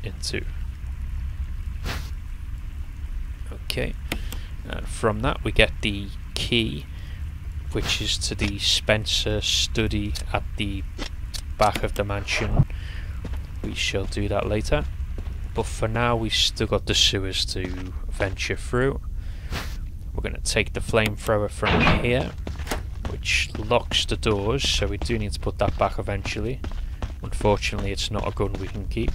into. Okay, and from that we get the key, which is to the Spencer study at the back of the mansion. We shall do that later, but for now we've still got the sewers to venture through. We're going to take the flamethrower from here, which locks the doors, so we do need to put that back eventually. Unfortunately it's not a gun we can keep.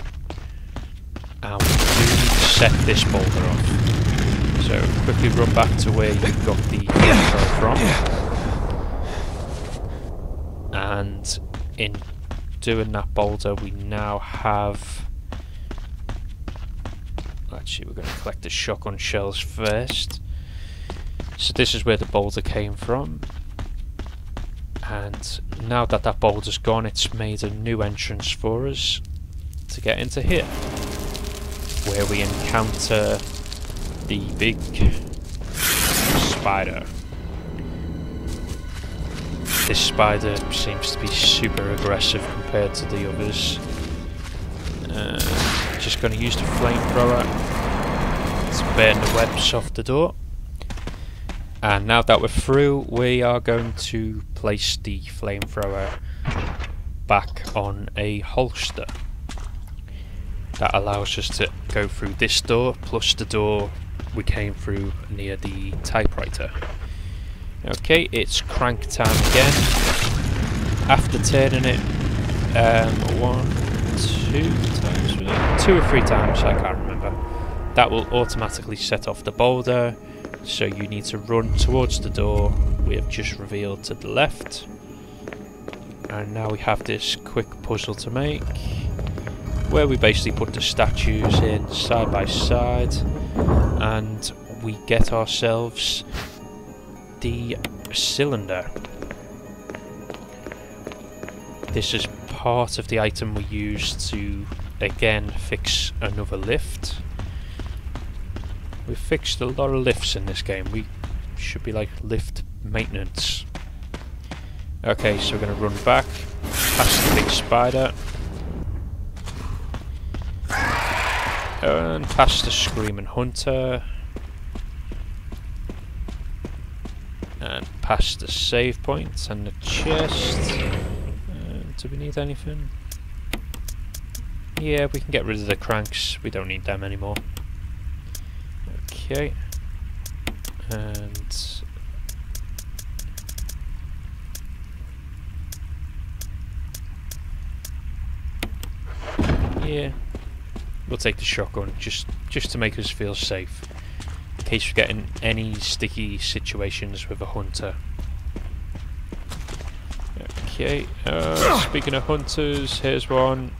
And we do need to set this boulder off. So quickly run back to where you got the intro from. And in doing that boulder, we now have... Actually, we're going to collect the shotgun shells first. So this is where the boulder came from. And now that that boulder's gone, it's made a new entrance for us to get into here, where we encounter the big spider. This spider seems to be super aggressive compared to the others. Just going to use the flamethrower to burn the webs off the door. And now that we're through, we are going to place the flamethrower back on a holster. That allows us to go through this door, plus the door we came through near the typewriter. Okay, it's crank time again. After turning it 2 or 3 times, I can't remember, that will automatically set off the boulder. So you need to run towards the door we have just revealed to the left. And now we have this quick puzzle to make, where we basically put the statues in side by side, and we get ourselves the cylinder. This is part of the item we use to again fix another lift. We've fixed a lot of lifts in this game. We should be like lift maintenance. Okay, so we're going to run back past the big spider and past the screaming hunter and past the save point and the chest. Do we need anything? Yeah, we can get rid of the cranks. We don't need them anymore. Okay, and yeah, we'll take the shotgun just to make us feel safe, in case we get in any sticky situations with a hunter. Okay, speaking of hunters, here's one,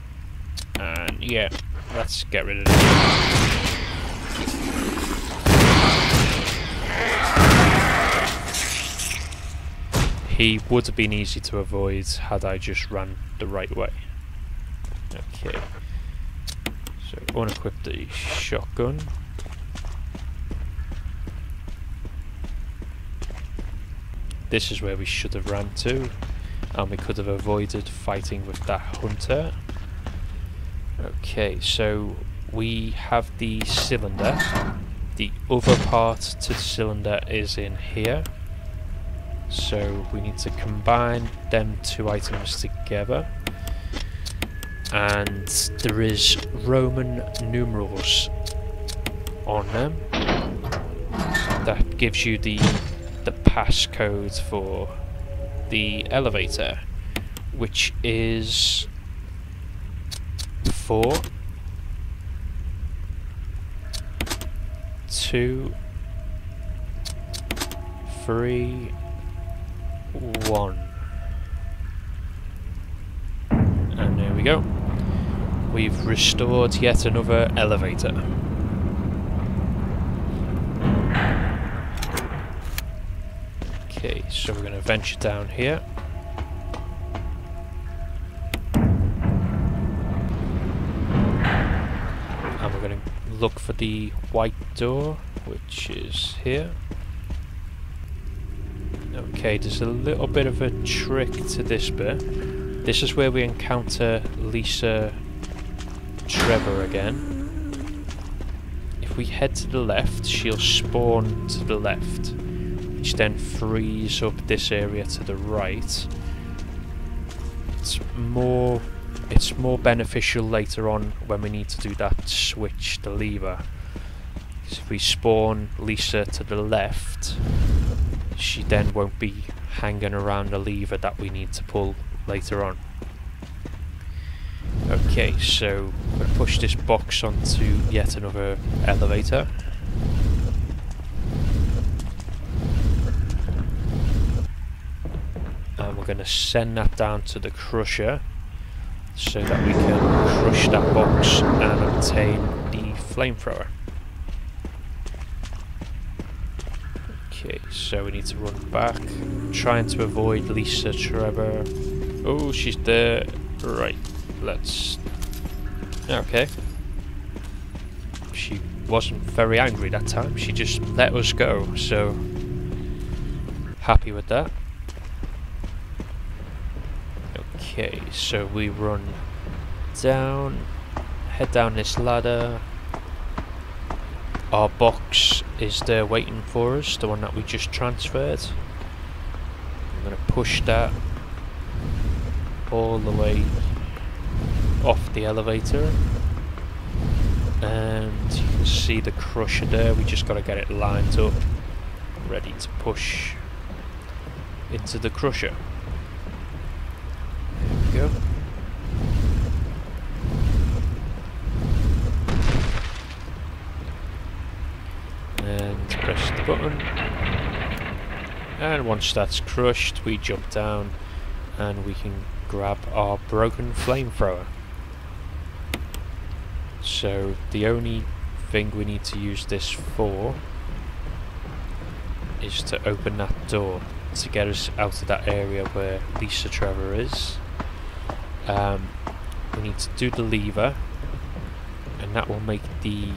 and yeah, let's get rid of it. He would have been easy to avoid had I just run the right way. Okay, so unequip the shotgun. This is where we should have ran to, and we could have avoided fighting with that hunter. Okay, so we have the cylinder. The other part to the cylinder is in here. So we need to combine them 2 items together, and there is Roman numerals on them that gives you the passcode for the elevator, which is 4 2 3 1. And there we go. We've restored yet another elevator. Okay, so we're going to venture down here. And we're going to look for the white door, which is here. Okay, there's a little bit of a trick to this bit. This is where we encounter Lisa Trevor again. If we head to the left, she'll spawn to the left, which then frees up this area to the right. It's more beneficial later on when we need to do that switch the lever. Because if we spawn Lisa to the left, she then won't be hanging around the lever that we need to pull later on. Okay, so I'm going to push this box onto yet another elevator. And we're going to send that down to the crusher so that we can crush that box and obtain the flamethrower. Okay, so we need to run back, trying to avoid Lisa Trevor. Oh, she's there. Right, let's... Okay. She wasn't very angry that time, she just let us go, so... Happy with that. Okay, so we run down, head down this ladder. Our box is there waiting for us, the one that we just transferred. I'm going to push that all the way off the elevator. And you can see the crusher there, we just got to get it lined up, ready to push into the crusher. There we go. And press the button, and once that's crushed we jump down and we can grab our broken flamethrower. So the only thing we need to use this for is to open that door to get us out of that area where Lisa Trevor is. We need to do the lever, and that will make the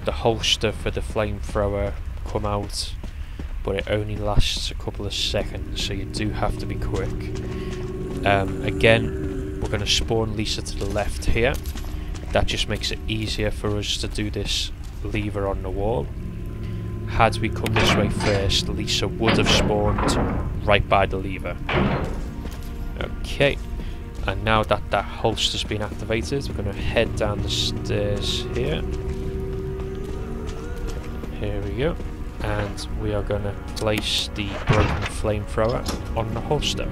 holster for the flamethrower come out, but it only lasts a couple of seconds, so you do have to be quick. Again, we're going to spawn Lisa to the left here. That just makes it easier for us to do this lever on the wall. Had we come this way first, Lisa would have spawned right by the lever. Okay, and now that that holster's been activated, we're going to head down the stairs here. Here we go, and we are going to place the broken flamethrower on the holster.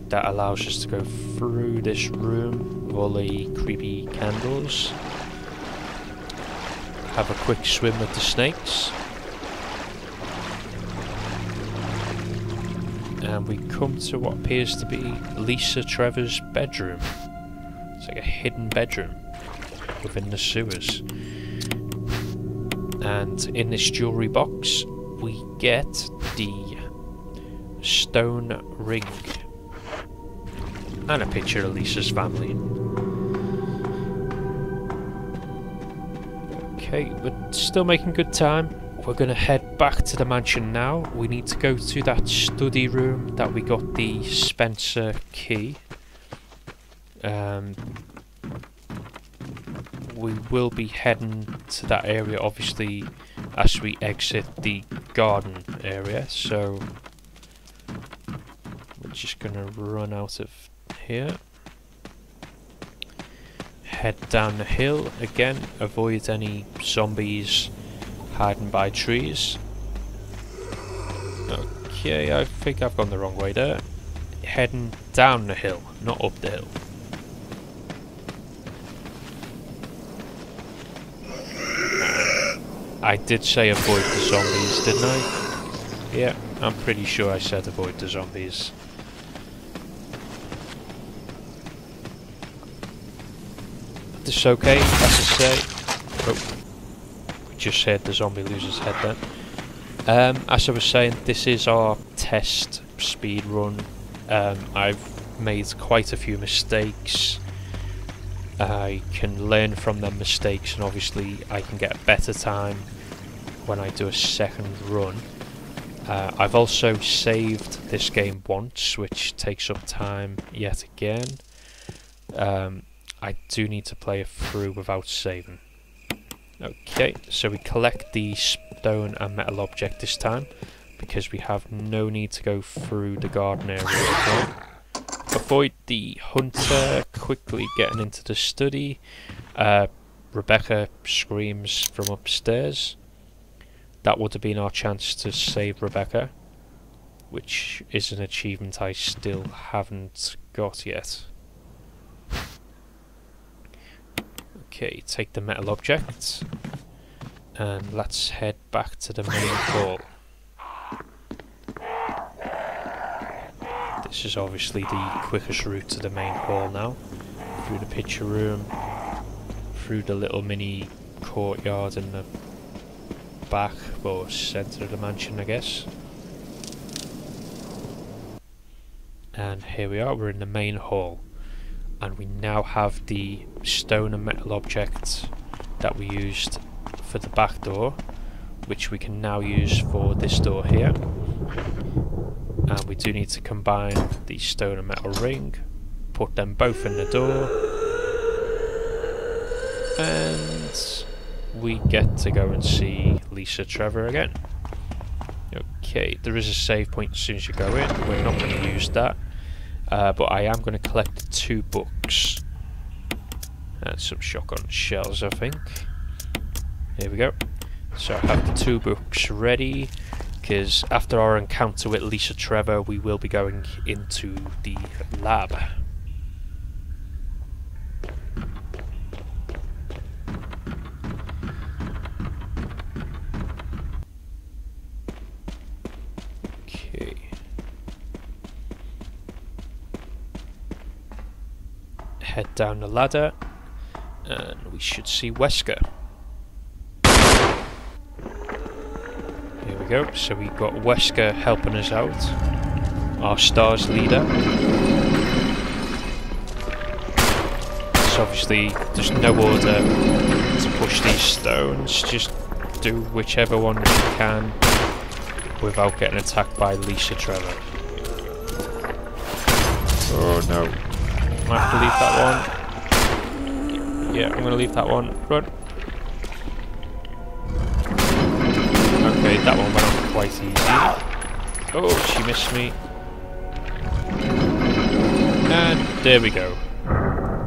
That allows us to go through this room with all the creepy candles. Have a quick swim with the snakes. And we come to what appears to be Lisa Trevor's bedroom. It's like a hidden bedroom within the sewers. And in this jewellery box we get the stone ring and a picture of Lisa's family. Okay, we're still making good time. We're going to head back to the mansion now. We need to go to that study room that we got the Spencer key. We will be heading to that area obviously as we exit the garden area, so we're just going to run out of here. Head down the hill again, avoid any zombies hiding by trees. Okay, I think I've gone the wrong way there. Heading down the hill, not up the hill. I did say avoid the zombies, didn't I? Yeah, I'm pretty sure I said avoid the zombies. This okay, as I say. Oh, we just heard the zombie lose his head then. As I was saying, this is our test speed run. I've made quite a few mistakes. I can learn from them mistakes, and obviously I can get a better time when I do a second run. I've also saved this game once, which takes up time yet again. I do need to play it through without saving. Okay, so we collect the stone and metal object this time, because we have no need to go through the garden area again. Avoid the hunter quickly getting into the study. Rebecca screams from upstairs. That would have been our chance to save Rebecca, which is an achievement I still haven't got yet. Okay, take the metal object and let's head back to the main hall. This is obviously the quickest route to the main hall now. Through the picture room, through the little mini courtyard in the back or centre of the mansion, I guess. And here we are, we're in the main hall. And we now have the stone and metal object that we used for the back door, which we can now use for this door here. And we do need to combine the stone and metal ring, put them both in the door, and we get to go and see Lisa Trevor again. Okay, there is a save point as soon as you go in. We're not going to use that. But I am going to collect 2 books and some shotgun shells, I think. Here we go. So I have the 2 books ready, because after our encounter with Lisa Trevor we will be going into the lab. Okay. Head down the ladder and we should see Wesker. Here we go, so we've got Wesker helping us out, our STARS leader. So obviously there's no order to push these stones, just do whichever one you can without getting attacked by Lisa Trevor. Oh no. I have to leave that one. Yeah, I'm going to leave that one. Run. Okay, that one went off quite easy. Oh, she missed me. And there we go.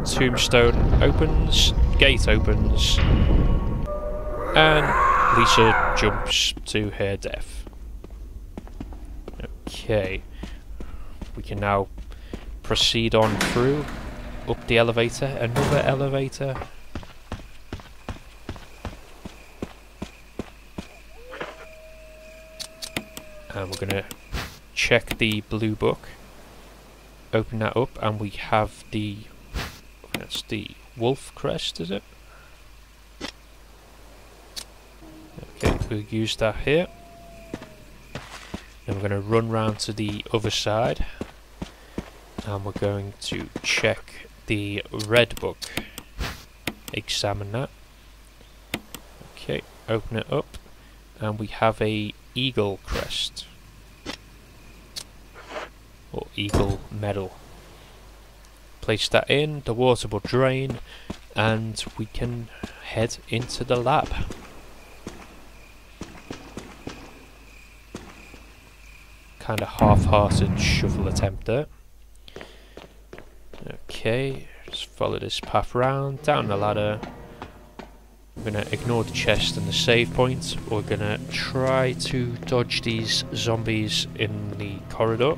Tombstone opens, gate opens, and Lisa jumps to her death. Okay. We can now proceed on through, up the elevator, another elevator. And we're gonna check the blue book, open that up, and we have the, that's the wolf crest, is it? Okay, we'll use that here. Then we're gonna run round to the other side. And we're going to check the red book, examine that. Okay, open it up, and we have a eagle crest, or eagle medal. Place that in, the water will drain, and we can head into the lab. Kind of half-hearted shuffle attempt there. Okay, just follow this path round, down the ladder. We're going to ignore the chest and the save point. We're going to try to dodge these zombies in the corridor.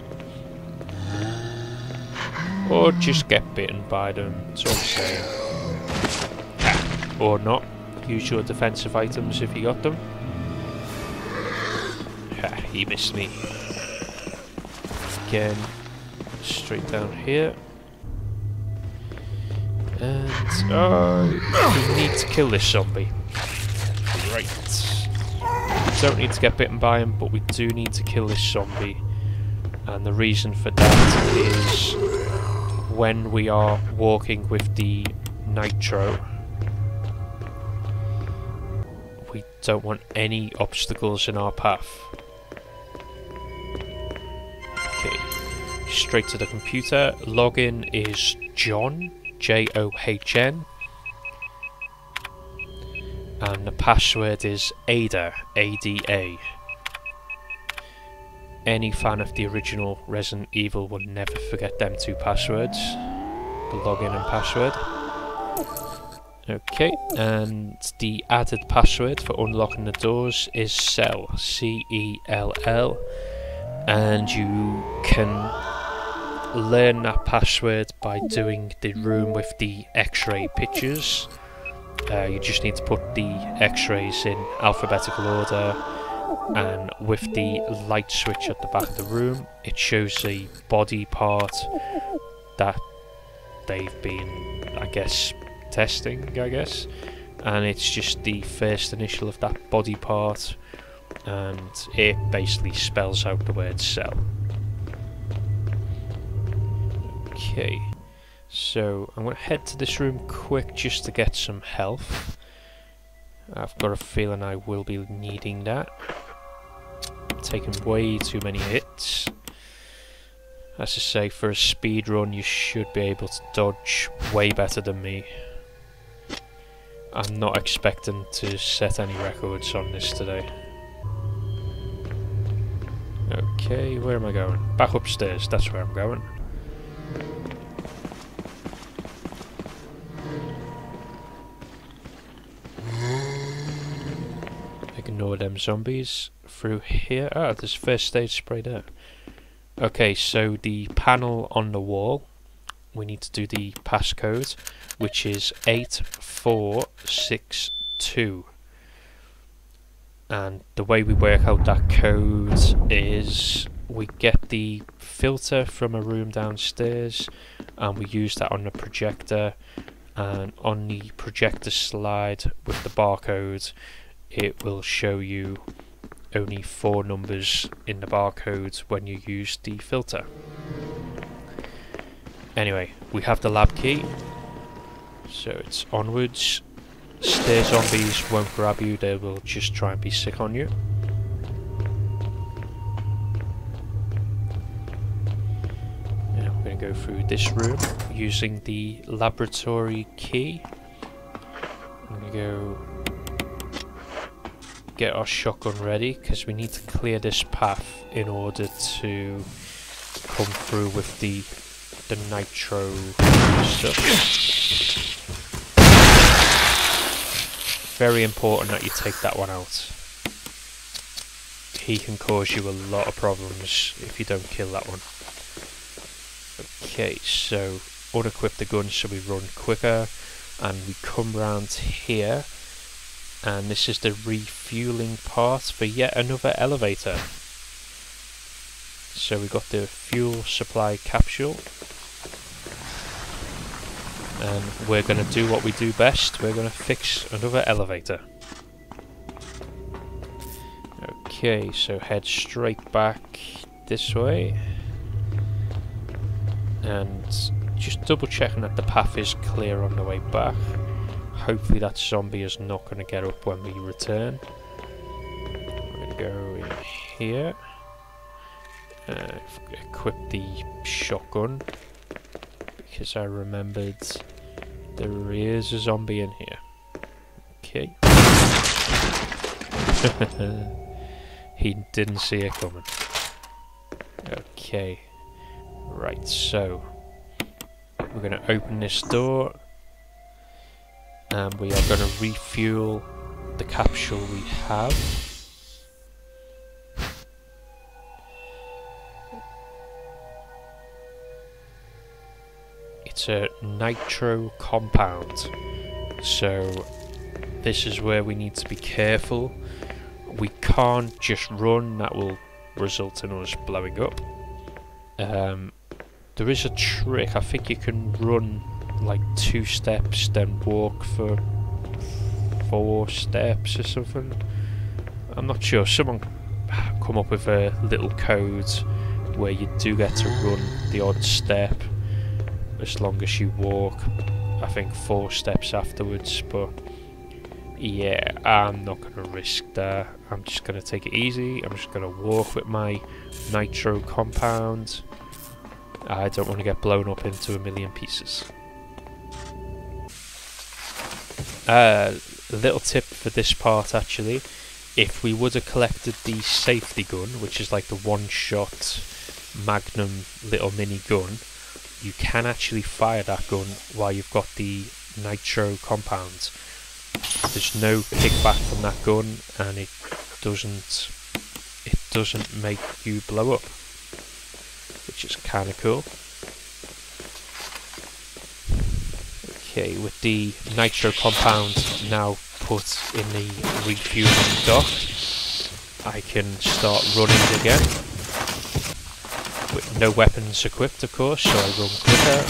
Or just get bitten by them, that's all I'm saying. Or not. Use your defensive items if you got them. He missed me. Again, straight down here. And we need to kill this zombie. Right. We don't need to get bitten by him, but we do need to kill this zombie. And the reason for that is when we are walking with the nitro, we don't want any obstacles in our path. Okay, straight to the computer. Login is John. John, and the password is Ada, ADA. Any fan of the original Resident Evil will never forget them 2 passwords, the login and password. Okay, and the added password for unlocking the doors is CELL, C-E-L-L, and you can learn that password by doing the room with the X-ray pictures, You just need to put the x-rays in alphabetical order, and with the light switch at the back of the room, it shows a body part that they've been, I guess, testing, and it's just the first initial of that body part, and it basically spells out the word cell. Okay, so I'm going to head to this room quick just to get some health. I've got a feeling I will be needing that. I'm taking way too many hits. As I say, for a speed run you should be able to dodge way better than me. I'm not expecting to set any records on this today. Okay, where am I going? Back upstairs, that's where I'm going. Ignore them zombies. Through here. Ah, there's first aid spray there. Okay, so the panel on the wall, we need to do the passcode, which is 8462. And the way we work out that code is we get the filter from a room downstairs and we use that on the projector, and on the projector slide with the barcode it will show you only 4 numbers in the barcode when you use the filter. Anyway, we have the lab key, so it's onwards. Stair zombies won't grab you, they will just try and be sick on you. Now we're going to go through this room using the laboratory key. I'm going to go get our shotgun ready because we need to clear this path in order to come through with the nitro stuff. Very important that you take that one out. He can cause you a lot of problems if you don't kill that one. Okay, so unequip the gun so we run quicker, and we come round here, and this is the refueling part for yet another elevator. So we got the fuel supply capsule, and we're going to do what we do best. We're going to fix another elevator. Okay, so head straight back this way, and just double checking that the path is clear on the way back. Hopefully that zombie is not going to get up when we return. We're going to go in here, equip the shotgun, because I remembered there is a zombie in here. Okay. He didn't see it coming. Okay. Right, so we're going to open this door, and we are going to refuel the capsule we have. It's a nitro compound, so this is where we need to be careful. We can't just run, that will result in us blowing up. There is a trick. I think you can run like 2 steps, then walk for 4 steps or something. I'm not sure. Someone come up with a little code where you do get to run the odd step as long as you walk, I think 4 steps afterwards. But yeah, I'm not going to risk that. I'm just going to take it easy. I'm just going to walk with my nitro compound. I don't want to get blown up into a million pieces. A little tip for this part actually, if we would have collected the safety gun, which is like the one-shot magnum little mini gun, you can actually fire that gun while you've got the nitro compound. There's no kickback from that gun, and it doesn't make you blow up, which is kind of cool. Okay, with the nitro compound now put in the refueling dock, I can start running again. With no weapons equipped, of course, so I run quicker.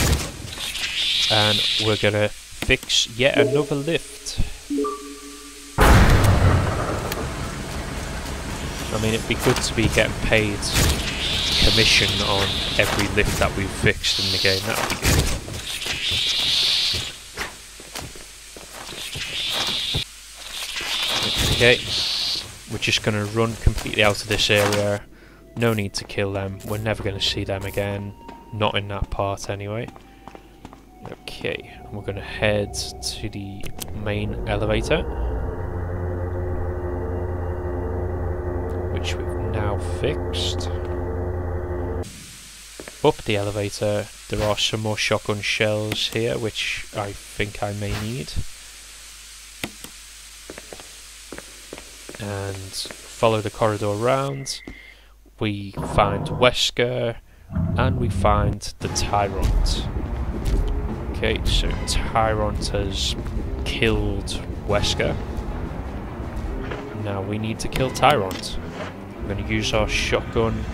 And we're gonna fix yet another lift. I mean, it'd be good to be getting paid commission on every lift that we've fixed in the game. That'd be good. Okay, we're just going to run completely out of this area. No need to kill them. We're never going to see them again. Not in that part anyway. Okay, and we're going to head to the main elevator, which we've now fixed. Up the elevator, there are some more shotgun shells here, which I think I may need. And follow the corridor around. We find Wesker, and we find the Tyrant. Okay, so Tyrant has killed Wesker. Now we need to kill Tyrant. We're going to use our shotgun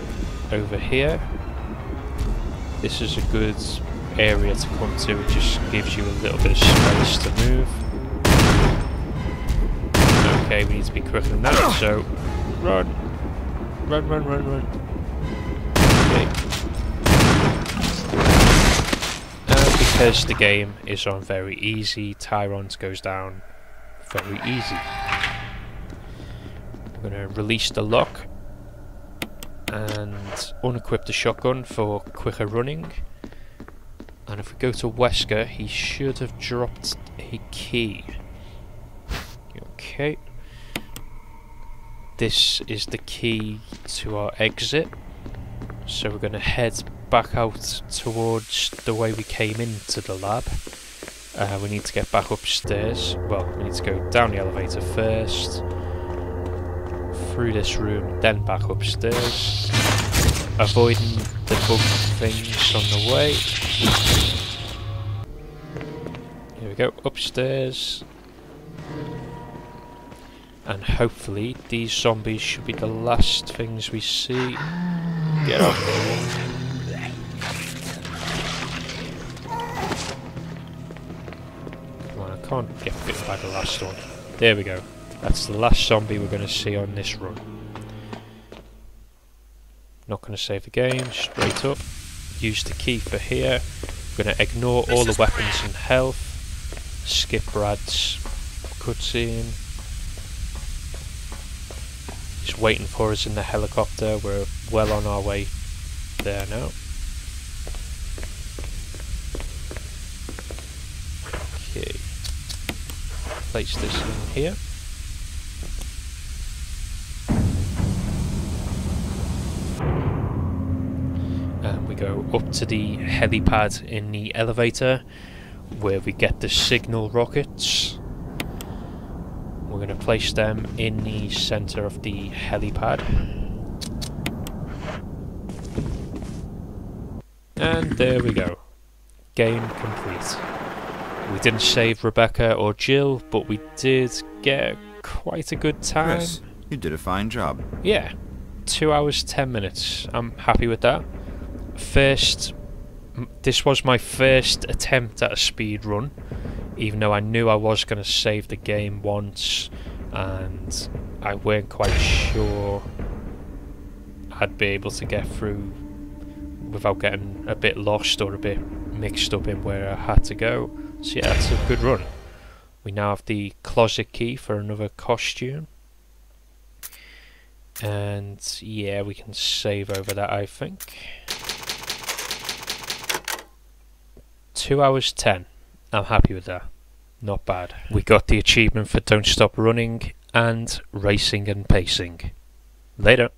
over here. This is a good area to come to, it just gives you a little bit of space to move. Okay, we need to be quicker than that, so run. Run, run, run, run. Okay. And because the game is on very easy, Tyrant goes down very easy. I'm going to release the lock and unequip the shotgun for quicker running. And if we go to Wesker, he should have dropped a key. Okay. This is the key to our exit. So we're going to head back out towards the way we came into the lab. We need to get back upstairs. Well, we need to go down the elevator first, through this room, then back upstairs, avoiding the bug things on the way. Here we go, upstairs. And hopefully these zombies should be the last things we see. Get off. Come on, I can't get bit by the last one. There we go. That's the last zombie we're going to see on this run. Not going to save the game, straight up. Use the key for here. We're going to ignore all the weapons and health. Skip Brad's cutscene. He's waiting for us in the helicopter. We're well on our way there now. Okay. Place this in here. And we go up to the helipad in the elevator where we get the signal rockets. We're going to place them in the center of the helipad. And there we go. Game complete. We didn't save Rebecca or Jill, but we did get quite a good time. Chris, you did a fine job. Yeah. 2 hours 10 minutes. I'm happy with that. This was my first attempt at a speed run. Even though I knew I was going to save the game once, and I weren't quite sure I'd be able to get through without getting a bit lost or a bit mixed up in where I had to go. So yeah, that's a good run. We now have the closet key for another costume. And yeah, we can save over that, I think. 2 hours 10. I'm happy with that. Not bad. We got the achievement for Don't Stop Running and Racing and Pacing. Later.